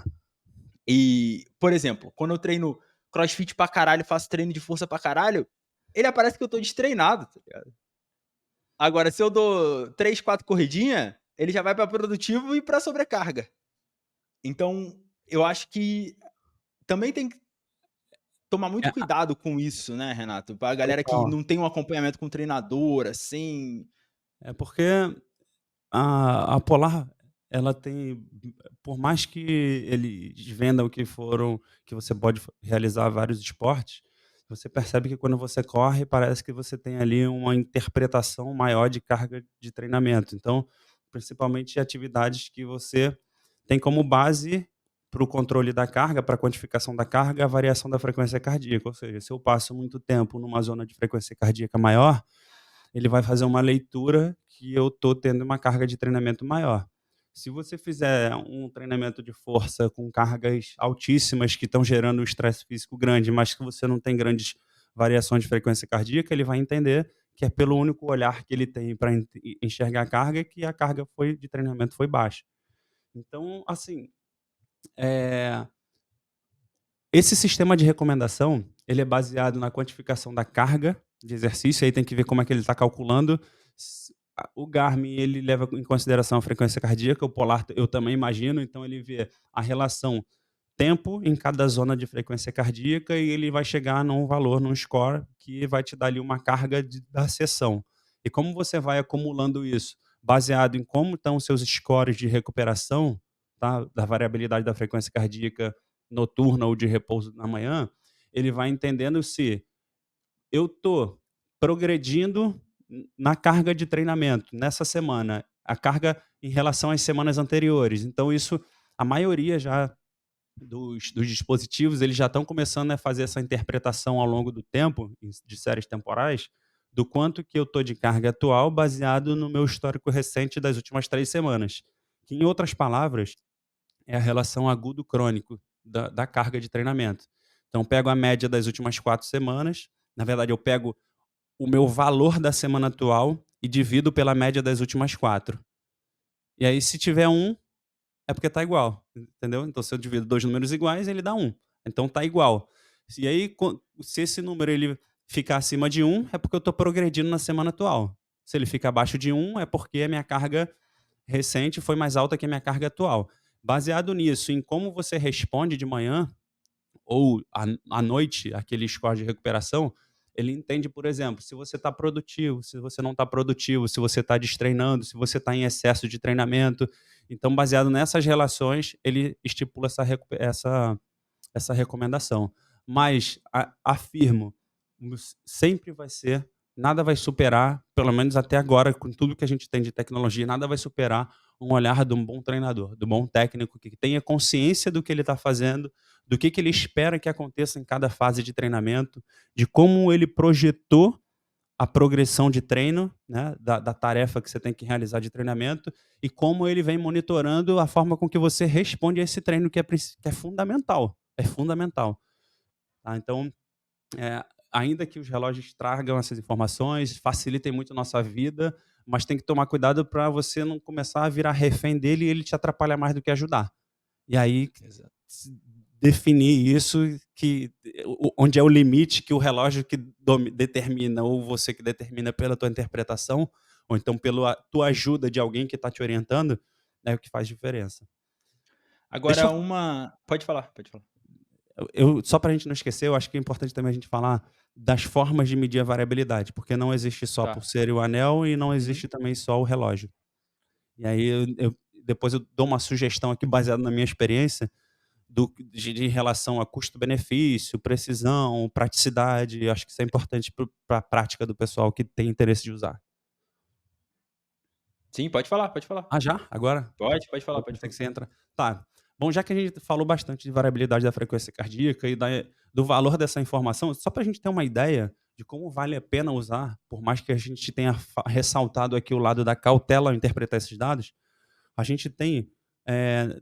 E, por exemplo, quando eu treino crossfit pra caralho, faço treino de força pra caralho, ele aparece que eu tô destreinado, tá ligado? Agora, se eu dou 3, 4 corridinha, ele já vai pra produtivo e pra sobrecarga. Então, eu acho que também tem que tomar É, muito cuidado com isso, né, Renato? Pra galera que total. não tem um acompanhamento com treinador, assim. É porque a Polar, ela tem, por mais que eles vendam que você pode realizar vários esportes, você percebe que quando você corre, parece que você tem ali uma interpretação maior de carga de treinamento. Então, principalmente atividades que você tem como base para o controle da carga, para a quantificação da carga, a variação da frequência cardíaca. Ou seja, se eu passo muito tempo numa zona de frequência cardíaca maior, ele vai fazer uma leitura que eu estou tendo uma carga de treinamento maior. Se você fizer um treinamento de força com cargas altíssimas que estão gerando um estresse físico grande, mas que você não tem grandes variações de frequência cardíaca, ele vai entender que é pelo único olhar que ele tem para enxergar a carga que a carga foi de treinamento foi baixa. Então, assim, eh, esse sistema de recomendação, ele é baseado na quantificação da carga de exercício, aí tem que ver como é que ele está calculando. O Garmin, ele leva em consideração a frequência cardíaca, o Polar eu também imagino, então ele vê a relação tempo em cada zona de frequência cardíaca e ele vai chegar num valor, num score, que vai te dar ali uma carga da sessão. E como você vai acumulando isso, baseado em como estão os seus scores de recuperação, tá, da variabilidade da frequência cardíaca noturna ou de repouso na manhã, ele vai entendendo se eu tô progredindo na carga de treinamento nessa semana, a carga em relação às semanas anteriores. Então isso, a maioria já dos dispositivos, eles já estão começando a fazer essa interpretação ao longo do tempo, de séries temporais, do quanto que eu tô de carga atual baseado no meu histórico recente das últimas 3 semanas. Que, em outras palavras, é a relação agudo-crônico da carga de treinamento. Então, eu pego a média das últimas 4 semanas, na verdade, eu pego o meu valor da semana atual e divido pela média das últimas 4. E aí, se tiver 1, é porque tá igual, entendeu? Então, se eu divido 2 números iguais, ele dá 1. Então, tá igual. E aí, se esse número ele ficar acima de 1, é porque eu estou progredindo na semana atual. Se ele fica abaixo de 1, é porque a minha carga recente foi mais alta que a minha carga atual. Baseado nisso, em como você responde de manhã ou à noite, aquele score de recuperação, ele entende, por exemplo, se você está produtivo, se você não está produtivo, se você está destreinando, se você está em excesso de treinamento. Então, baseado nessas relações, ele estipula essa recomendação. Mas afirmo, sempre vai ser, nada vai superar, pelo menos até agora, com tudo que a gente tem de tecnologia, nada vai superar um olhar de um bom treinador, do bom técnico, que tenha consciência do que ele está fazendo, do que ele espera que aconteça em cada fase de treinamento, de como ele projetou a progressão de treino, né, da tarefa que você tem que realizar de treinamento, e como ele vem monitorando a forma com que você responde a esse treino, que é fundamental. É fundamental. Tá? Então, ainda que os relógios tragam essas informações, facilitem muito a nossa vida, mas tem que tomar cuidado para você não começar a virar refém dele e ele te atrapalhar mais do que ajudar. E aí, Exato. definir isso, onde é o limite que o relógio que determina, ou você que determina pela tua interpretação, ou então pela tua ajuda de alguém que está te orientando, é o que faz diferença. Deixa Agora eu uma pode falar, pode falar. só para a gente não esquecer, eu acho que é importante também a gente falar das formas de medir a variabilidade, porque não existe só a Tá. pulseira e o anel e não Uhum. existe também só o relógio. E aí depois eu dou uma sugestão aqui baseada na minha experiência de relação a custo-benefício, precisão, praticidade. Eu acho que isso é importante para a prática do pessoal que tem interesse de usar. Sim, pode falar, pode falar. Ah, já? Agora? Pode falar, Eu pode pensei falar. que você entra. Tá. Bom, já que a gente falou bastante de variabilidade da frequência cardíaca e do valor dessa informação, só para a gente ter uma ideia de como vale a pena usar, por mais que a gente tenha ressaltado aqui o lado da cautela ao interpretar esses dados, a gente tem, eh,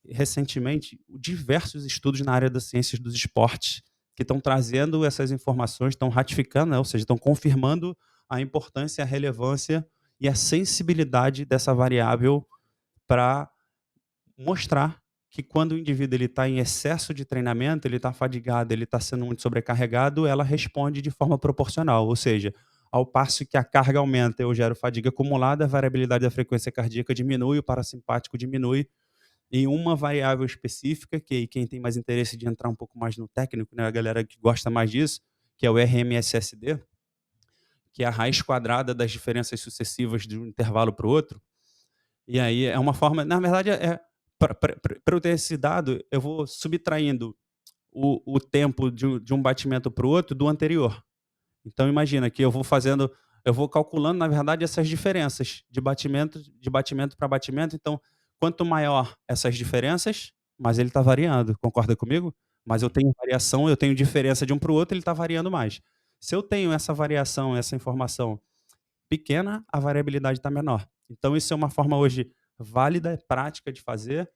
recentemente, diversos estudos na área das ciências dos esportes que estão trazendo essas informações, estão ratificando, né, ou seja, estão confirmando a importância, a relevância e a sensibilidade dessa variável para mostrar que quando o indivíduo está em excesso de treinamento, ele está fadigado, ele está sendo muito sobrecarregado, ela responde de forma proporcional, ou seja, ao passo que a carga aumenta, eu gero fadiga acumulada, a variabilidade da frequência cardíaca diminui, o parasimpático diminui, e uma variável específica, que aí quem tem mais interesse de entrar um pouco mais no técnico, né, a galera que gosta mais disso, que é o RMSSD, que é a raiz quadrada das diferenças sucessivas de um intervalo para o outro. E aí é uma forma, na verdade, para eu ter esse dado, eu vou subtraindo o tempo de um batimento para o outro do anterior. Então imagina que eu vou calculando, na verdade, essas diferenças de batimento para batimento. Então, quanto maior essas diferenças, mais ele está variando. Concorda comigo? Mas eu tenho variação, eu tenho diferença de um para o outro, ele está variando mais. Se eu tenho essa variação, essa informação pequena, a variabilidade está menor. Então isso é uma forma hoje válida, é prática de fazer.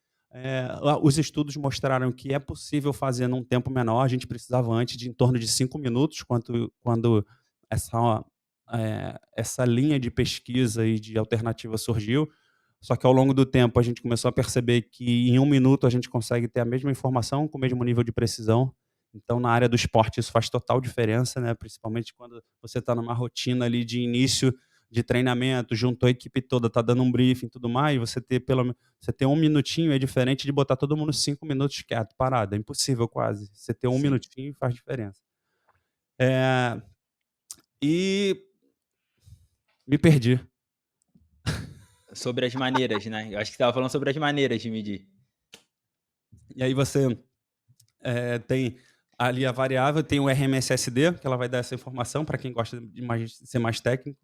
Os estudos mostraram que é possível fazer num tempo menor. A gente precisava antes de em torno de 5 minutos, quando essa linha de pesquisa e de alternativa surgiu. Só que ao longo do tempo a gente começou a perceber que em 1 minuto a gente consegue ter a mesma informação com o mesmo nível de precisão. Então, na área do esporte, isso faz total diferença, né? Principalmente quando você está numa rotina ali de início de treinamento, juntou a equipe toda, tá dando um briefing e tudo mais, você ter 1 minutinho é diferente de botar todo mundo 5 minutos quieto, parado. É impossível quase. Você ter um Sim. minutinho faz diferença. É, e me perdi. Sobre as maneiras, né? Eu acho que você estava falando sobre as maneiras de medir. E aí você tem ali a variável, tem o RMSSD, que ela vai dar essa informação para quem gosta de ser mais técnico.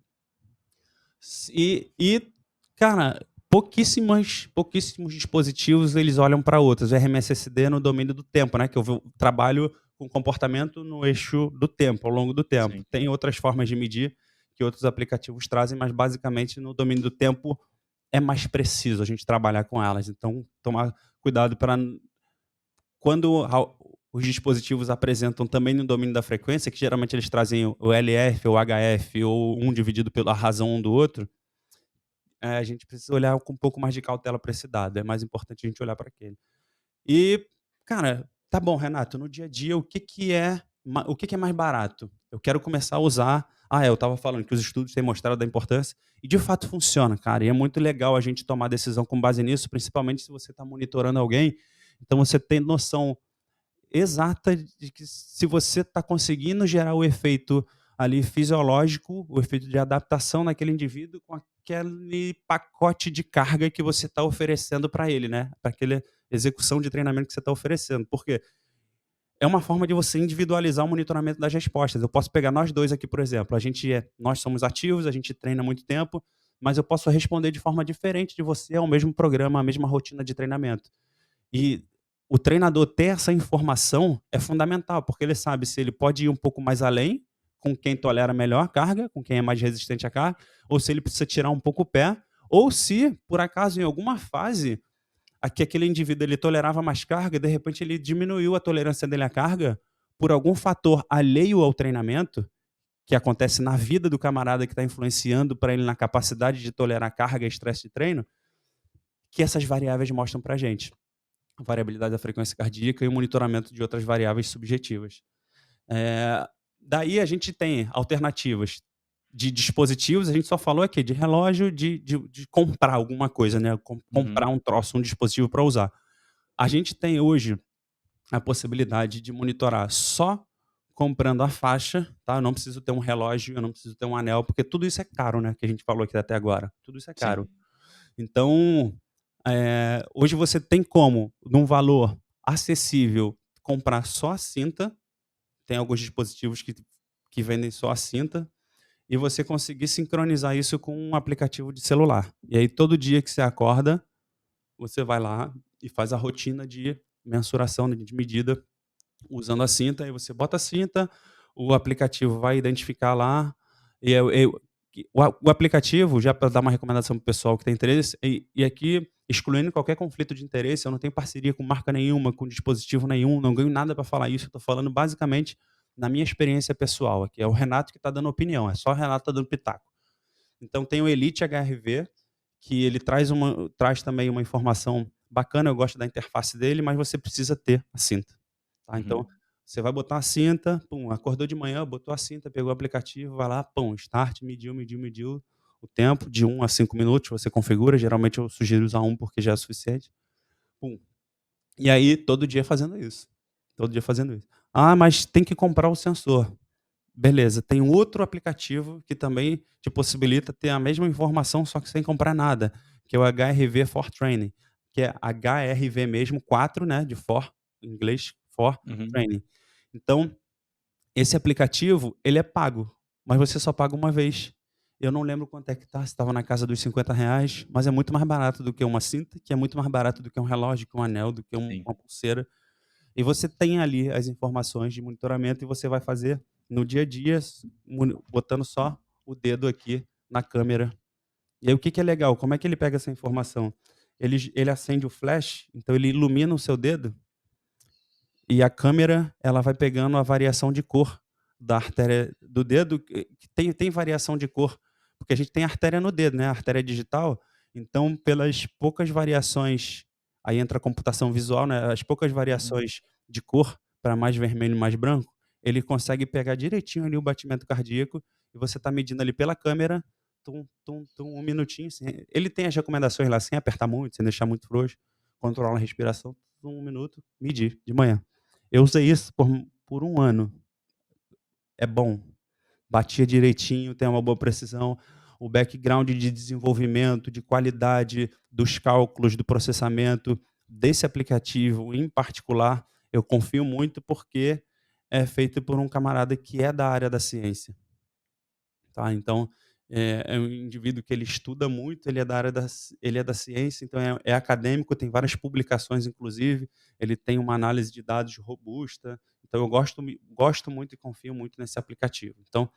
Cara, pouquíssimos dispositivos eles olham para outros. O RMSSD é no domínio do tempo, né? Que eu trabalho com comportamento no eixo do tempo, ao longo do tempo. Sim. Tem outras formas de medir que outros aplicativos trazem, mas basicamente no domínio do tempo é mais preciso a gente trabalhar com elas. Então, tomar cuidado para quando os dispositivos apresentam também no domínio da frequência, que geralmente eles trazem o LF ou HF, ou um dividido pela razão um do outro, a gente precisa olhar com um pouco mais de cautela para esse dado. É mais importante a gente olhar para aquele. E, cara, tá bom, Renato, no dia a dia, o que que é mais barato? Eu quero começar a usar. Eu estava falando que os estudos têm mostrado a importância, e de fato funciona, cara. E é muito legal a gente tomar decisão com base nisso, principalmente se você está monitorando alguém. Então você tem noção exata de que se você está conseguindo gerar o efeito ali fisiológico, o efeito de adaptação naquele indivíduo com aquele pacote de carga que você está oferecendo para ele, né? Para aquela execução de treinamento que você está oferecendo. Porque é uma forma de você individualizar o monitoramento das respostas. Eu posso pegar nós dois aqui, por exemplo. Nós somos ativos, a gente treina há muito tempo, mas eu posso responder de forma diferente de você ao mesmo programa, à mesma rotina de treinamento. E o treinador ter essa informação é fundamental, porque ele sabe se ele pode ir um pouco mais além, com quem tolera melhor a carga, com quem é mais resistente à carga, ou se ele precisa tirar um pouco o pé, ou se, por acaso, em alguma fase, aquele indivíduo ele tolerava mais carga, de repente ele diminuiu a tolerância dele à carga por algum fator alheio ao treinamento, que acontece na vida do camarada que está influenciando para ele na capacidade de tolerar carga e estresse de treino, que essas variáveis mostram para a gente a variabilidade da frequência cardíaca e o monitoramento de outras variáveis subjetivas. Daí a gente tem alternativas de dispositivos, a gente só falou aqui de relógio, de comprar alguma coisa, né? Comprar Uhum. um troço, um dispositivo para usar. A gente tem hoje a possibilidade de monitorar só comprando a faixa, tá? Eu não preciso ter um relógio, eu não preciso ter um anel, porque tudo isso é caro, né? Que a gente falou aqui até agora. Tudo isso é Sim. caro. Então, hoje você tem como, num valor acessível, comprar só a cinta. Tem alguns dispositivos que vendem só a cinta. E você conseguir sincronizar isso com um aplicativo de celular. E aí, todo dia que você acorda, você vai lá e faz a rotina de mensuração, de medida, usando a cinta. Aí você bota a cinta, o aplicativo vai identificar lá. E o aplicativo, já para dar uma recomendação para o pessoal que tem interesse, e aqui, excluindo qualquer conflito de interesse, eu não tenho parceria com marca nenhuma, com dispositivo nenhum, não ganho nada para falar isso. Eu estou falando basicamente na minha experiência pessoal. Aqui é o Renato que está dando opinião, é só o Renato que está dando pitaco. Então tem o Elite HRV, que ele traz também uma informação bacana. Eu gosto da interface dele, mas você precisa ter a cinta. Tá? Uhum. Então, você vai botar a cinta, pum, acordou de manhã, botou a cinta, pegou o aplicativo, vai lá, pum, start, mediu o tempo de 1 a 5 minutos, você configura. Geralmente eu sugiro usar 1 porque já é suficiente. Pum. E aí, todo dia fazendo isso. Todo dia fazendo isso. Mas tem que comprar o sensor. Beleza, tem um outro aplicativo que também te possibilita ter a mesma informação, só que sem comprar nada, que é o HRV for Training, que é HRV mesmo, 4, né, de for, em inglês, for Uhum. Training. Então, esse aplicativo, ele é pago, mas você só paga uma vez. Eu não lembro quanto é que tá, se estava na casa dos R$ 50, mas é muito mais barato do que uma cinta, que é muito mais barato do que um relógio, que um anel, do que Sim. uma pulseira. E você tem ali as informações de monitoramento e você vai fazer no dia a dia, botando só o dedo aqui na câmera E aí o que que é legal, como é que ele pega essa informação? Ele acende o flash, então ele ilumina o seu dedo e a câmera, ela vai pegando a variação de cor da artéria do dedo, que tem variação de cor, porque a gente tem artéria no dedo, né, a artéria digital, então pelas poucas variações, aí entra a computação visual, né, as poucas Uhum. variações de cor, para mais vermelho e mais branco, ele consegue pegar direitinho ali o batimento cardíaco, e você está medindo ali pela câmera, tum, tum, tum, 1 minutinho, assim, ele tem as recomendações lá, sem apertar muito, sem deixar muito frouxo, controla a respiração, 1 minuto, medir, de manhã. Eu usei isso por 1 ano. É bom. Batia direitinho, tem uma boa precisão. O background de desenvolvimento, de qualidade dos cálculos, do processamento desse aplicativo em particular, eu confio muito, porque é feito por um camarada que é da área da ciência. Tá, então, é um indivíduo que ele estuda muito, ele é da área ele é da ciência, então é acadêmico, tem várias publicações inclusive, ele tem uma análise de dados robusta, então eu gosto muito e confio muito nesse aplicativo. Então,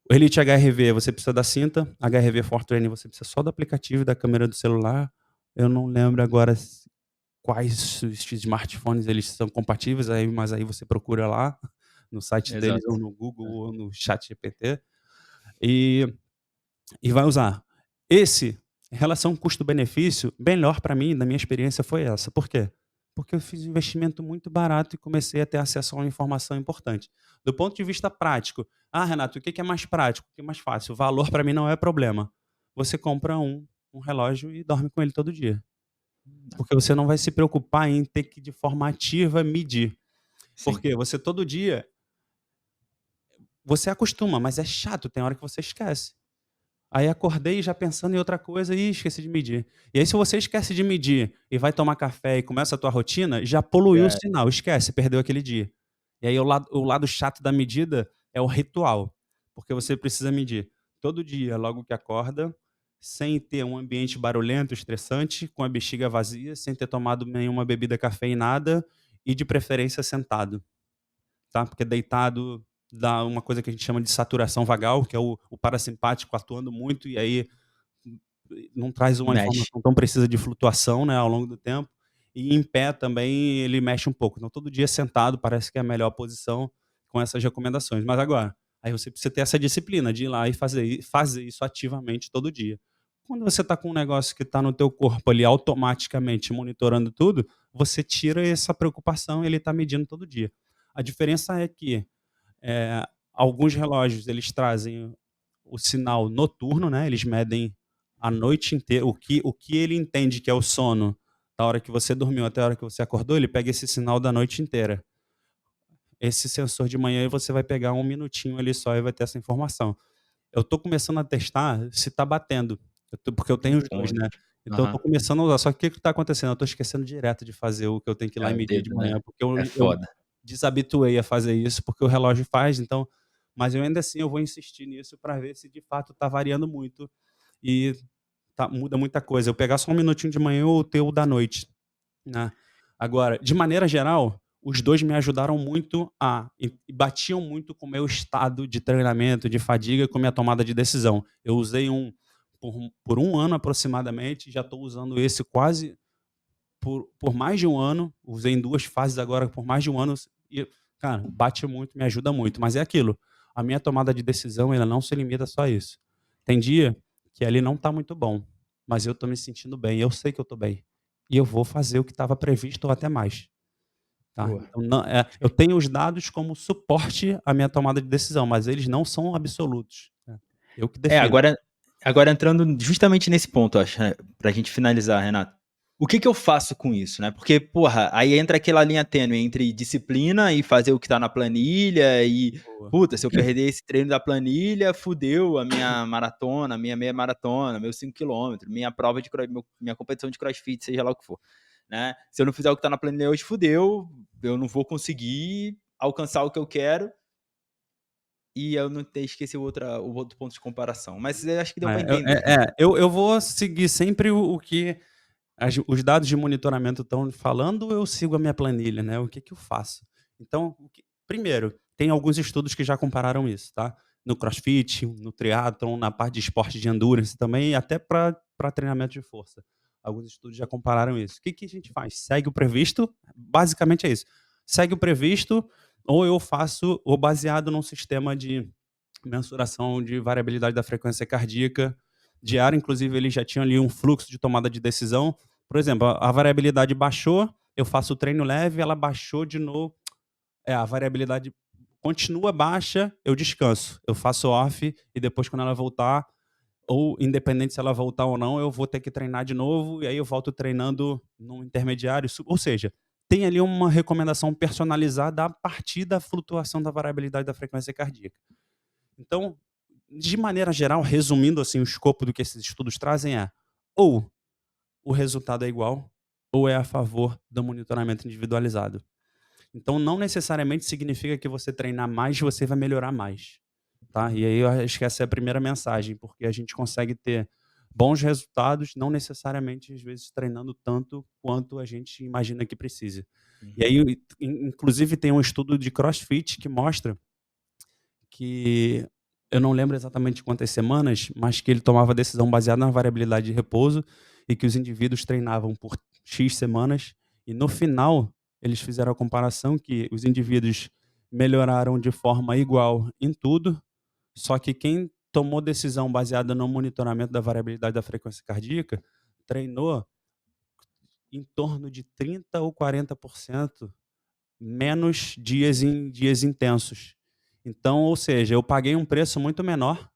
o Elite HRV você precisa da cinta, HRV for Training você precisa só do aplicativo e da câmera do celular. Eu não lembro agora quais os smartphones eles são compatíveis, mas aí você procura lá no site deles ou Exato. no Google ou no ChatGPT. E e vai usar. Esse, relação custo-benefício, melhor para mim, na minha experiência, foi essa. Por quê? Porque eu fiz um investimento muito barato e comecei a ter acesso a uma informação importante. Do ponto de vista prático, Renato, o que que é mais prático? O que é mais fácil? O valor para mim não é problema. Você compra um relógio e dorme com ele todo dia. Porque você não vai se preocupar em ter que, de forma ativa, medir. Sim. Porque você todo dia, você acostuma, mas é chato, tem hora que você esquece. Aí acordei já pensando em outra coisa e esqueci de medir. E aí se você esquece de medir e vai tomar café e começa a tua rotina, já poluiu o É, sinal, esquece, perdeu aquele dia. E aí o lado chato da medida é o ritual, porque você precisa medir todo dia, logo que acorda, sem ter um ambiente barulhento, estressante, com a bexiga vazia, sem ter tomado nenhuma bebida cafeinada e de preferência sentado, tá? Porque deitado dá uma coisa que a gente chama de saturação vagal, que é o parasimpático atuando muito, e aí não traz uma mexe. informação tão precisa de flutuação, né, ao longo do tempo. E em pé também ele mexe um pouco. Então todo dia sentado parece que é a melhor posição com essas recomendações. Mas agora, aí você precisa ter essa disciplina de ir lá e fazer isso ativamente todo dia. Quando você está com um negócio que está no teu corpo ali automaticamente monitorando tudo, você tira essa preocupação e ele está medindo todo dia. A diferença é que eh, alguns relógios eles trazem o sinal noturno, né, eles medem a noite inteira, o que ele entende que é o sono, da hora que você dormiu até a hora que você acordou, ele pega esse sinal da noite inteira. Esse sensor de manhã você vai pegar 1 minutinho ali só e vai ter essa informação. Eu tô começando a testar se tá batendo, porque eu tenho os 2, né, Encontro. então eu tô Aham. começando a usar, só que o que que tá acontecendo, eu tô esquecendo direto de fazer o que eu tenho que ir lá É e o medir de dedo, né. manhã, porque eu É eu foda. desabituei a fazer isso, porque o relógio faz, então, mas eu ainda assim eu vou insistir nisso para ver se de fato tá variando muito e muda muita coisa. Eu pegar só 1 minutinho de manhã ou ter o da noite, né. Agora, de maneira geral, os 2 me ajudaram muito e batiam muito com o meu estado de treinamento, de fadiga, com a minha tomada de decisão. Eu usei por 1 ano aproximadamente, já estou usando esse quase por mais de 1 ano, usei em 2 fases agora por mais de 1 ano e, cara, bate muito, me ajuda muito, mas é aquilo, a minha tomada de decisão ela não se limita só a isso. Tem dia que ali não está muito bom, mas eu estou me sentindo bem, eu sei que eu estou bem, e eu vou fazer o que estava previsto ou até mais, tá. Boa. Então eu tenho os dados como suporte à minha tomada de decisão, mas eles não são absolutos, né. Eu que É, defino. agora entrando justamente nesse ponto, acho, pra gente finalizar, Renato. O que que eu faço com isso, né? Porque, porra, aí entra aquela linha tênue entre disciplina e fazer o que tá na planilha e, Boa. puta, se eu perder esse treino da planilha, fudeu a minha maratona, minha meia maratona, meus 5 quilômetros, minha prova de minha competição de crossfit, seja lá o que for, né? Se eu não fizer o que tá na planilha hoje, fudeu, eu não vou conseguir alcançar o que eu quero e eu não ter esqueci o outro ponto de comparação, mas eu acho que deu pra entender, né. Eu vou seguir sempre o que os dados de monitoramento estão falando, eu sigo a minha planilha, né, o que que eu faço? Então, primeiro, tem alguns estudos que já compararam isso, tá. no CrossFit, no triatlon, na parte de esporte de endurance também, e até para treinamento de força. Alguns estudos já compararam isso. O que, que a gente faz? Segue o previsto, basicamente é isso. Segue o previsto, ou eu faço, ou baseado num sistema de mensuração de variabilidade da frequência cardíaca diária, inclusive eles já tinham ali um fluxo de tomada de decisão. Por exemplo, a variabilidade baixou, eu faço o treino leve, ela baixou de novo, a variabilidade continua baixa, eu descanso, eu faço off e depois quando ela voltar, ou independente se ela voltar ou não, eu vou ter que treinar de novo e aí eu volto treinando no intermediário, ou seja, tem ali uma recomendação personalizada a partir da flutuação da variabilidade da frequência cardíaca. Então, de maneira geral, resumindo assim o escopo do que esses estudos trazem ou o resultado é igual ou é a favor do monitoramento individualizado. Então, não necessariamente significa que você treinar mais, você vai melhorar mais, tá? E aí eu acho que essa é a primeira mensagem, porque a gente consegue ter bons resultados, não necessariamente, às vezes, treinando tanto quanto a gente imagina que precise. E Uhum. aí, inclusive, tem um estudo de CrossFit que mostra que, eu não lembro exatamente quantas semanas, mas que ele tomava decisão baseada na variabilidade de repouso e que os indivíduos treinavam por X semanas e no final eles fizeram a comparação que os indivíduos melhoraram de forma igual em tudo, só que quem tomou decisão baseada no monitoramento da variabilidade da frequência cardíaca treinou em torno de 30 ou 40% menos dias intensos. Então, ou seja, eu paguei um preço muito menor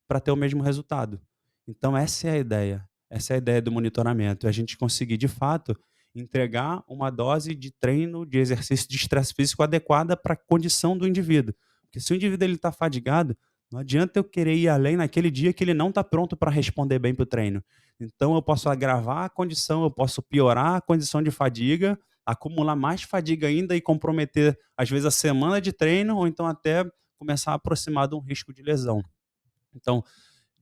para ter o mesmo resultado. Então, essa é a ideia. Essa é a ideia do monitoramento. É a gente conseguir, de fato, entregar uma dose de treino, de exercício de estresse físico adequada para a condição do indivíduo. Porque se o indivíduo está fadigado, não adianta eu querer ir além naquele dia que ele não está pronto para responder bem para o treino. Então, eu posso agravar a condição, eu posso piorar a condição de fadiga, acumular mais fadiga ainda e comprometer, às vezes, a semana de treino, ou então até começar a aproximar de um risco de lesão. Então,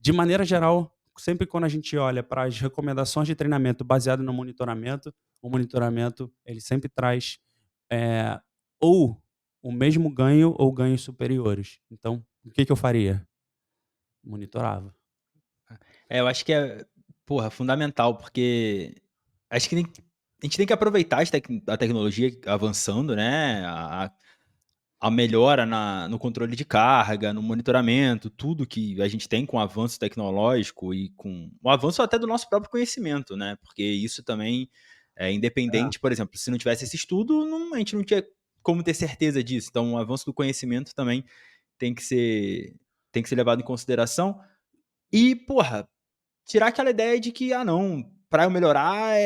de maneira geral, sempre quando a gente olha para as recomendações de treinamento baseado no monitoramento, o monitoramento ele sempre traz eh, ou o mesmo ganho ou ganhos superiores. Então, o que, que eu faria? Monitorava. Eu acho que é, porra, fundamental, porque acho que a gente tem que aproveitar a tecnologia avançando, né, a melhora no controle de carga, no monitoramento, tudo que a gente tem com o avanço tecnológico e com o avanço até do nosso próprio conhecimento, né, porque isso também é É, independente, por exemplo, se não tivesse esse estudo, a gente não tinha como ter certeza disso. Então, o avanço do conhecimento também tem que ser, tem que ser levado em consideração. E, porra, tirar aquela ideia de que, não, pra eu melhorar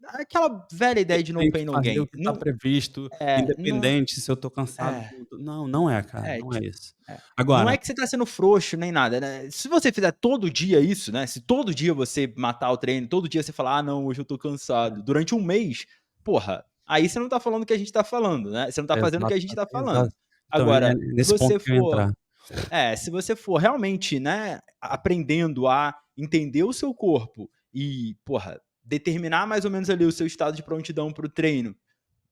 aquela velha eu ideia de no tenho que pain no fazer o gain. que está Não, previsto, não, independente se eu estou cansado. é, Não, não é, cara, é, não é tipo, isso. é. Não é Agora, que você tá sendo frouxo nem nada, né. Se você fizer todo dia isso, né, se todo dia você matar o treino, todo dia você falar: "Ah não, hoje eu tô cansado", durante um mês, porra, aí você não tá falando o que a gente tá falando, né, você não tá fazendo o que exato, a gente tá falando. exato. Então, é Agora, se nesse ponto você que eu ia for entrar. se você for realmente, né, aprendendo a entender o seu corpo e, porra, determinar mais ou menos ali o seu estado de prontidão para o treino,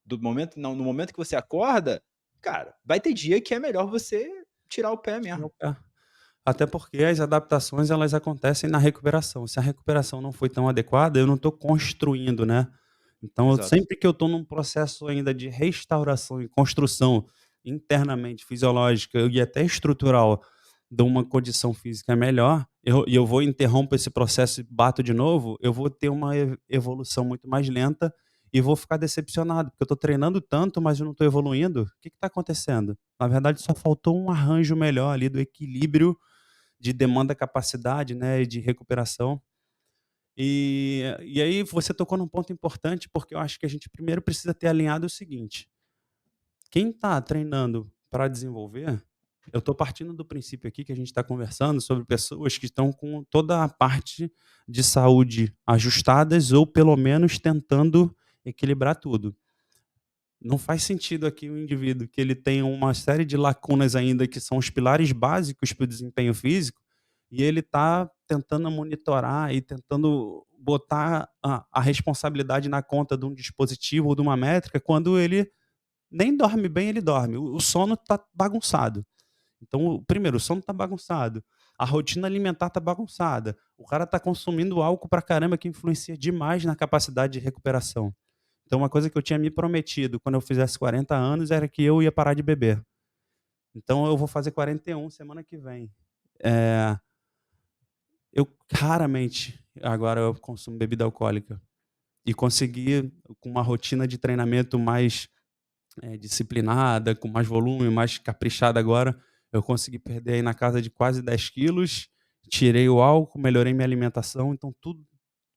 do momento não, no momento que você acorda, cara, vai ter dia que é melhor você tirar o pé Tirar o mesmo. pé. Até porque as adaptações elas acontecem na recuperação. Se a recuperação não foi tão adequada, eu não estou construindo, né. Então Exato. sempre que eu estou num processo ainda de restauração e construção internamente, fisiológica e até estrutural de uma condição física melhor, eu vou interrompo esse processo e bato de novo, eu vou ter uma evolução muito mais lenta e vou ficar decepcionado, porque eu estou treinando tanto, mas eu não estou evoluindo. O que está acontecendo? Na verdade, só faltou um arranjo melhor ali do equilíbrio de demanda-capacidade, né, e de recuperação. E aí você tocou num ponto importante, porque eu acho que a gente primeiro precisa ter alinhado o seguinte: quem está treinando para desenvolver, eu estou partindo do princípio aqui que a gente está conversando sobre pessoas que estão com toda a parte de saúde ajustadas ou pelo menos tentando equilibrar tudo. Não faz sentido aqui o indivíduo que ele tem uma série de lacunas ainda que são os pilares básicos para o desempenho físico, e ele está tentando monitorar e tentando botar a responsabilidade na conta de um dispositivo ou de uma métrica, quando ele nem dorme bem, ele dorme. O sono está bagunçado. Então, primeiro, o sono está bagunçado, a rotina alimentar está bagunçada, o cara está consumindo álcool pra caramba que influencia demais na capacidade de recuperação. Então, uma coisa que eu tinha me prometido quando eu fizesse 40 anos era que eu ia parar de beber. Então, eu vou fazer 41 semana que vem. Eh, eu raramente agora eu consumo bebida alcoólica e consegui, com uma rotina de treinamento mais disciplinada, com mais volume, mais caprichada agora, eu consegui perder aí na casa de quase 10 quilos, tirei o álcool, melhorei minha alimentação, então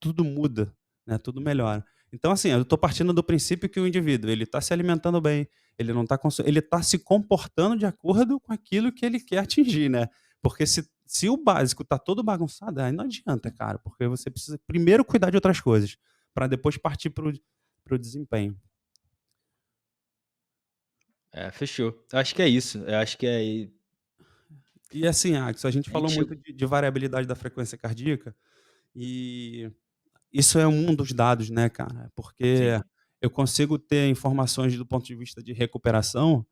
tudo muda, né, tudo melhora. Então, assim, eu estou partindo do princípio que o indivíduo, ele está se alimentando bem, ele não está ele está se comportando de acordo com aquilo que ele quer atingir, né. Porque se o básico está todo bagunçado, aí não adianta, cara, porque você precisa primeiro cuidar de outras coisas, para depois partir para o desempenho. É, fechou. Eu acho que é isso. Eu acho que é. E assim, Axel, a gente A falou gente muito chegou. de variabilidade da frequência cardíaca, e isso é um dos dados, né, cara, porque Sim. eu consigo ter informações do ponto de vista de recuperação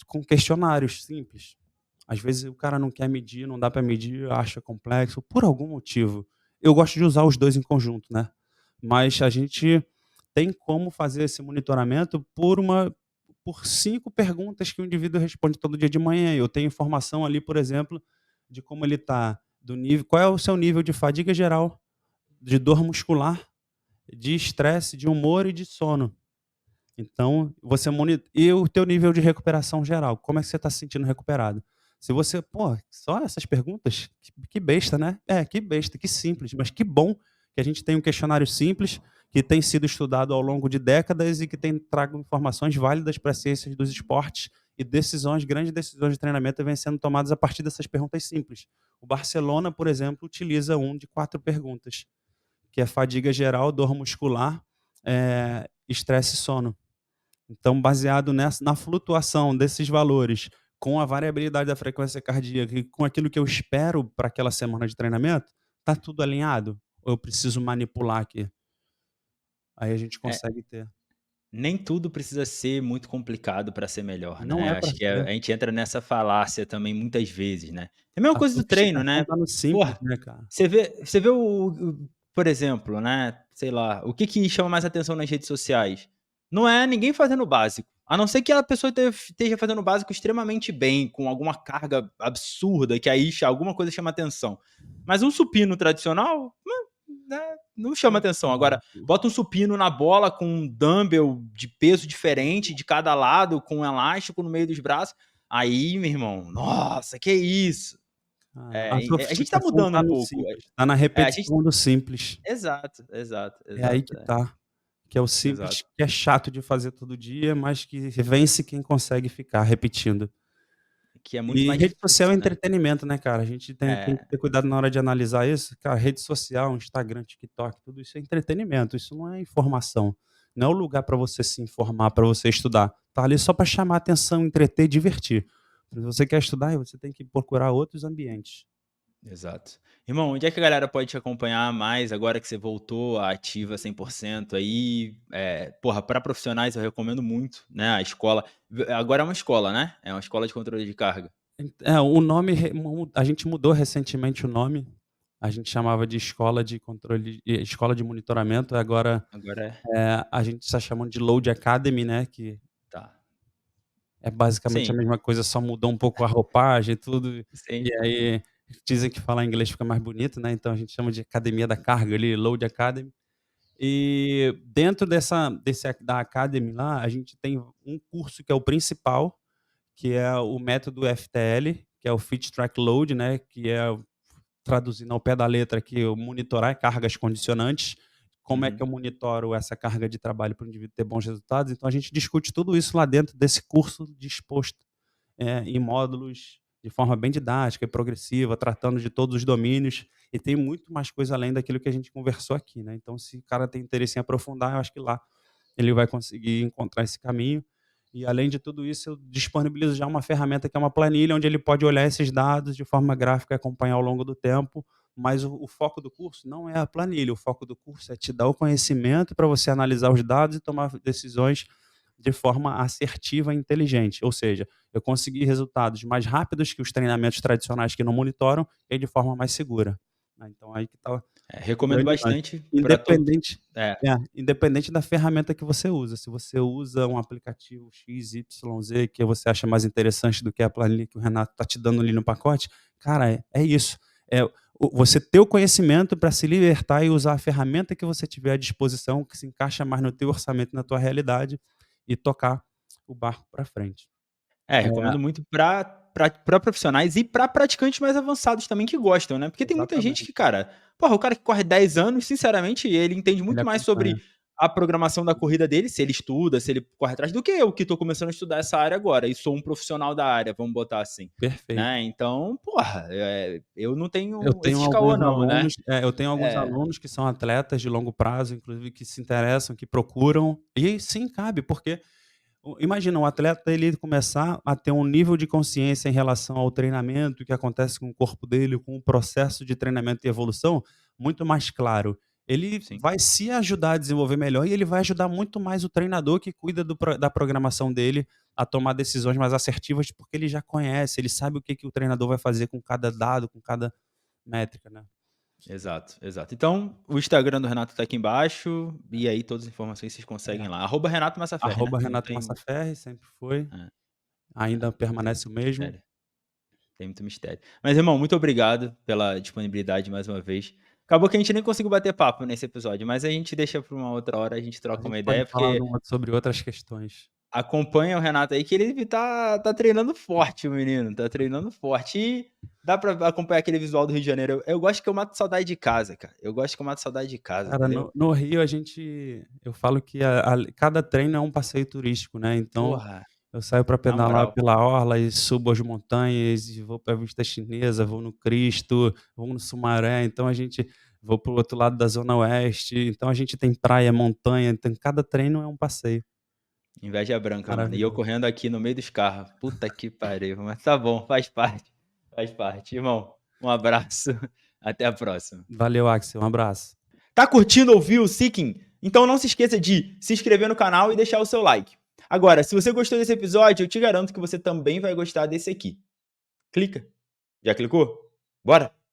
com questionários simples. Às vezes o cara não quer medir, não dá para medir, acha complexo, por algum motivo. Eu gosto de usar os 2 em conjunto, né, mas a gente tem como fazer esse monitoramento por 5 perguntas que o indivíduo responde todo dia de manhã. Eu tenho informação ali, por exemplo, de como ele está, do nível, qual é o seu nível de fadiga geral, de dor muscular, de estresse, de humor e de sono. Então, você moni e o teu nível de recuperação geral, como é que você está se sentindo recuperado? Se você pô, só essas perguntas? Que besta, né? É, que besta, que simples, mas que bom que a gente tem um questionário simples, que tem sido estudado ao longo de décadas e que tem trago informações válidas para as ciências dos esportes e decisões, grandes decisões de treinamento vêm sendo tomadas a partir dessas perguntas simples. O Barcelona, por exemplo, utiliza um de 4 perguntas, que é fadiga geral, dor muscular, estresse e sono. Então, baseado na flutuação desses valores, com a variabilidade da frequência cardíaca e com aquilo que eu espero para aquela semana de treinamento, tá tudo alinhado? Ou eu preciso manipular aqui? Aí a gente É, consegue ter. nem tudo precisa ser muito complicado para ser melhor, Não né. é Eu para acho que ser. a gente entra nessa falácia também muitas vezes, né. É a mesma A coisa do treino, sofisticação né. tá no simples, Porra, né, cara? você vê por exemplo, né, sei lá, o que que chama mais atenção nas redes sociais? Não é ninguém fazendo o básico, a não ser que a pessoa esteja fazendo o básico extremamente bem, com alguma carga absurda, que aí alguma coisa chama atenção. Mas um supino tradicional, né, não chama atenção. Agora, Exato. bota um supino na bola com um dumbbell de peso diferente de cada lado, com um elástico no meio dos braços, aí, meu irmão, nossa, que isso? A A gente tá sofisticação mudando tá um no pouco. simples, tá na A gente repetição do simples. exato, exato, É aí exato, que tá. Que é o exato. simples que é chato de fazer todo dia, mas que vence quem consegue ficar repetindo. Que é muito E mais rede social é difícil, né. entretenimento, né, cara, a gente tem que É, ter cuidado na hora de analisar isso. Cara, rede social, Instagram, TikTok, tudo isso é entretenimento, isso não é informação. Não é o lugar para você se informar, para você estudar. Tá ali só para chamar atenção, entreter e divertir. Se você quer estudar, aí você tem que procurar outros ambientes. exato. Irmão, onde é que a galera pode te acompanhar mais agora que você voltou à ativa 100% aí? Porra, para profissionais eu recomendo muito, né, a escola agora é uma escola, né? É uma escola de controle de carga. O nome a gente mudou recentemente o nome, a gente chamava de escola de monitoramento, agora, Agora é a gente está chamando de Load Academy, né, que tá. é basicamente a Sim, mesma coisa, só mudou um pouco a roupagem e tudo, sim. e aí dizem que falar inglês fica mais bonito, né, então a gente chama de academia da carga ali, Load Academy. E dentro da Academy lá, a gente tem um curso que é o principal, que é o método FTL, que é o Fit Track Load, né, que é, traduzindo ao pé da letra aqui, o monitorar cargas condicionantes. Como é que Uhum. eu monitoro essa carga de trabalho para o indivíduo ter bons resultados? Então a gente discute tudo isso lá dentro desse curso disposto, em módulos de forma bem didática e progressiva, tratando de todos os domínios, e tem muito mais coisa além daquilo que a gente conversou aqui, né. Então se o cara tem interesse em aprofundar, eu acho que lá ele vai conseguir encontrar esse caminho. E além de tudo isso, eu disponibilizo já uma ferramenta que é uma planilha, onde ele pode olhar esses dados de forma gráfica e acompanhar ao longo do tempo. Mas o foco do curso não é a planilha, o foco do curso é te dar o conhecimento para você analisar os dados e tomar decisões de forma assertiva e inteligente. Ou seja, eu consegui resultados mais rápidos que os treinamentos tradicionais que não monitoram e de forma mais segura. Então aí que está o Recomendo grande lance. bastante para todo. Independente É, independente da ferramenta que você usa. Se você usa um aplicativo X, Y, Z, que você acha mais interessante do que a planilha que o Renato está te dando ali no pacote, cara, é isso. Você ter o conhecimento para se libertar e usar a ferramenta que você tiver à disposição, que se encaixa mais no teu orçamento, na tua realidade, e tocar o barco para frente. É, recomendo muito para profissionais e para praticantes mais avançados também que gostam, né, porque tem muita gente que, exatamente. cara, porra, o cara que corre 10 anos, sinceramente, ele entende Ele muito mais sobre acompanha. a programação da corrida dele, se ele estuda, se ele corre atrás, do que eu que tô começando a estudar essa área agora e sou um profissional da área, vamos botar assim, Perfeito. né. Então, porra, eu não Eu tenho tenho esses caô alguns não, né. alunos eu tenho alguns É, alunos que são atletas de longo prazo, inclusive que se interessam, que procuram, e sim, cabe, porque imagina um atleta ele começar a ter um nível de consciência em relação ao treinamento, o que acontece com o corpo dele, com o processo de treinamento e evolução, muito mais claro. Ele sim. vai se ajudar a desenvolver melhor e ele vai ajudar muito mais o treinador que cuida da programação dele a tomar decisões mais assertivas, porque ele já conhece, ele sabe o que, que o treinador vai fazer com cada dado, com cada métrica, né? Exato, exato. Então, o Instagram do Renato tá aqui embaixo, e aí todas as informações vocês conseguem É. lá, @Renato Massaferri, né, não @Renato tem Massaferri, sempre foi, é, ainda não tem permanece muito o mesmo. mistério. Tem muito mistério. Mas, irmão, muito obrigado pela disponibilidade mais uma vez. Acabou que a gente nem conseguiu bater papo nesse episódio, mas a gente deixa para uma outra hora, a gente A troca uma gente pode ideia, falar porque sobre outras questões. acompanha o Renato aí, que ele tá treinando forte, o menino, tá treinando forte. E dá pra acompanhar aquele visual do Rio de Janeiro. Eu gosto que eu mato saudade de casa, cara. Eu gosto que eu mato saudade de casa, Cara, entendeu? no Rio eu falo que cada treino é um passeio turístico, né, então Porra, eu saio para na pedalar moral. pela orla e subo as montanhas e vou pra Vista Chinesa, vou no Cristo, vou no Sumaré, então a gente vou para o outro lado da zona oeste, então a gente tem praia, montanha, então cada treino é um passeio. Inveja branca, mano. E eu Maravilhoso. correndo aqui no meio dos carros. Puta que pariu, mas tá bom, faz parte. Faz parte. Irmão, um abraço. Até a próxima. Valeu, Axel, um abraço. Tá curtindo ouvir o Seeking? Então não se esqueça de se inscrever no canal e deixar o seu like. Agora, se você gostou desse episódio, eu te garanto que você também vai gostar desse aqui. Clica. Já clicou? Bora!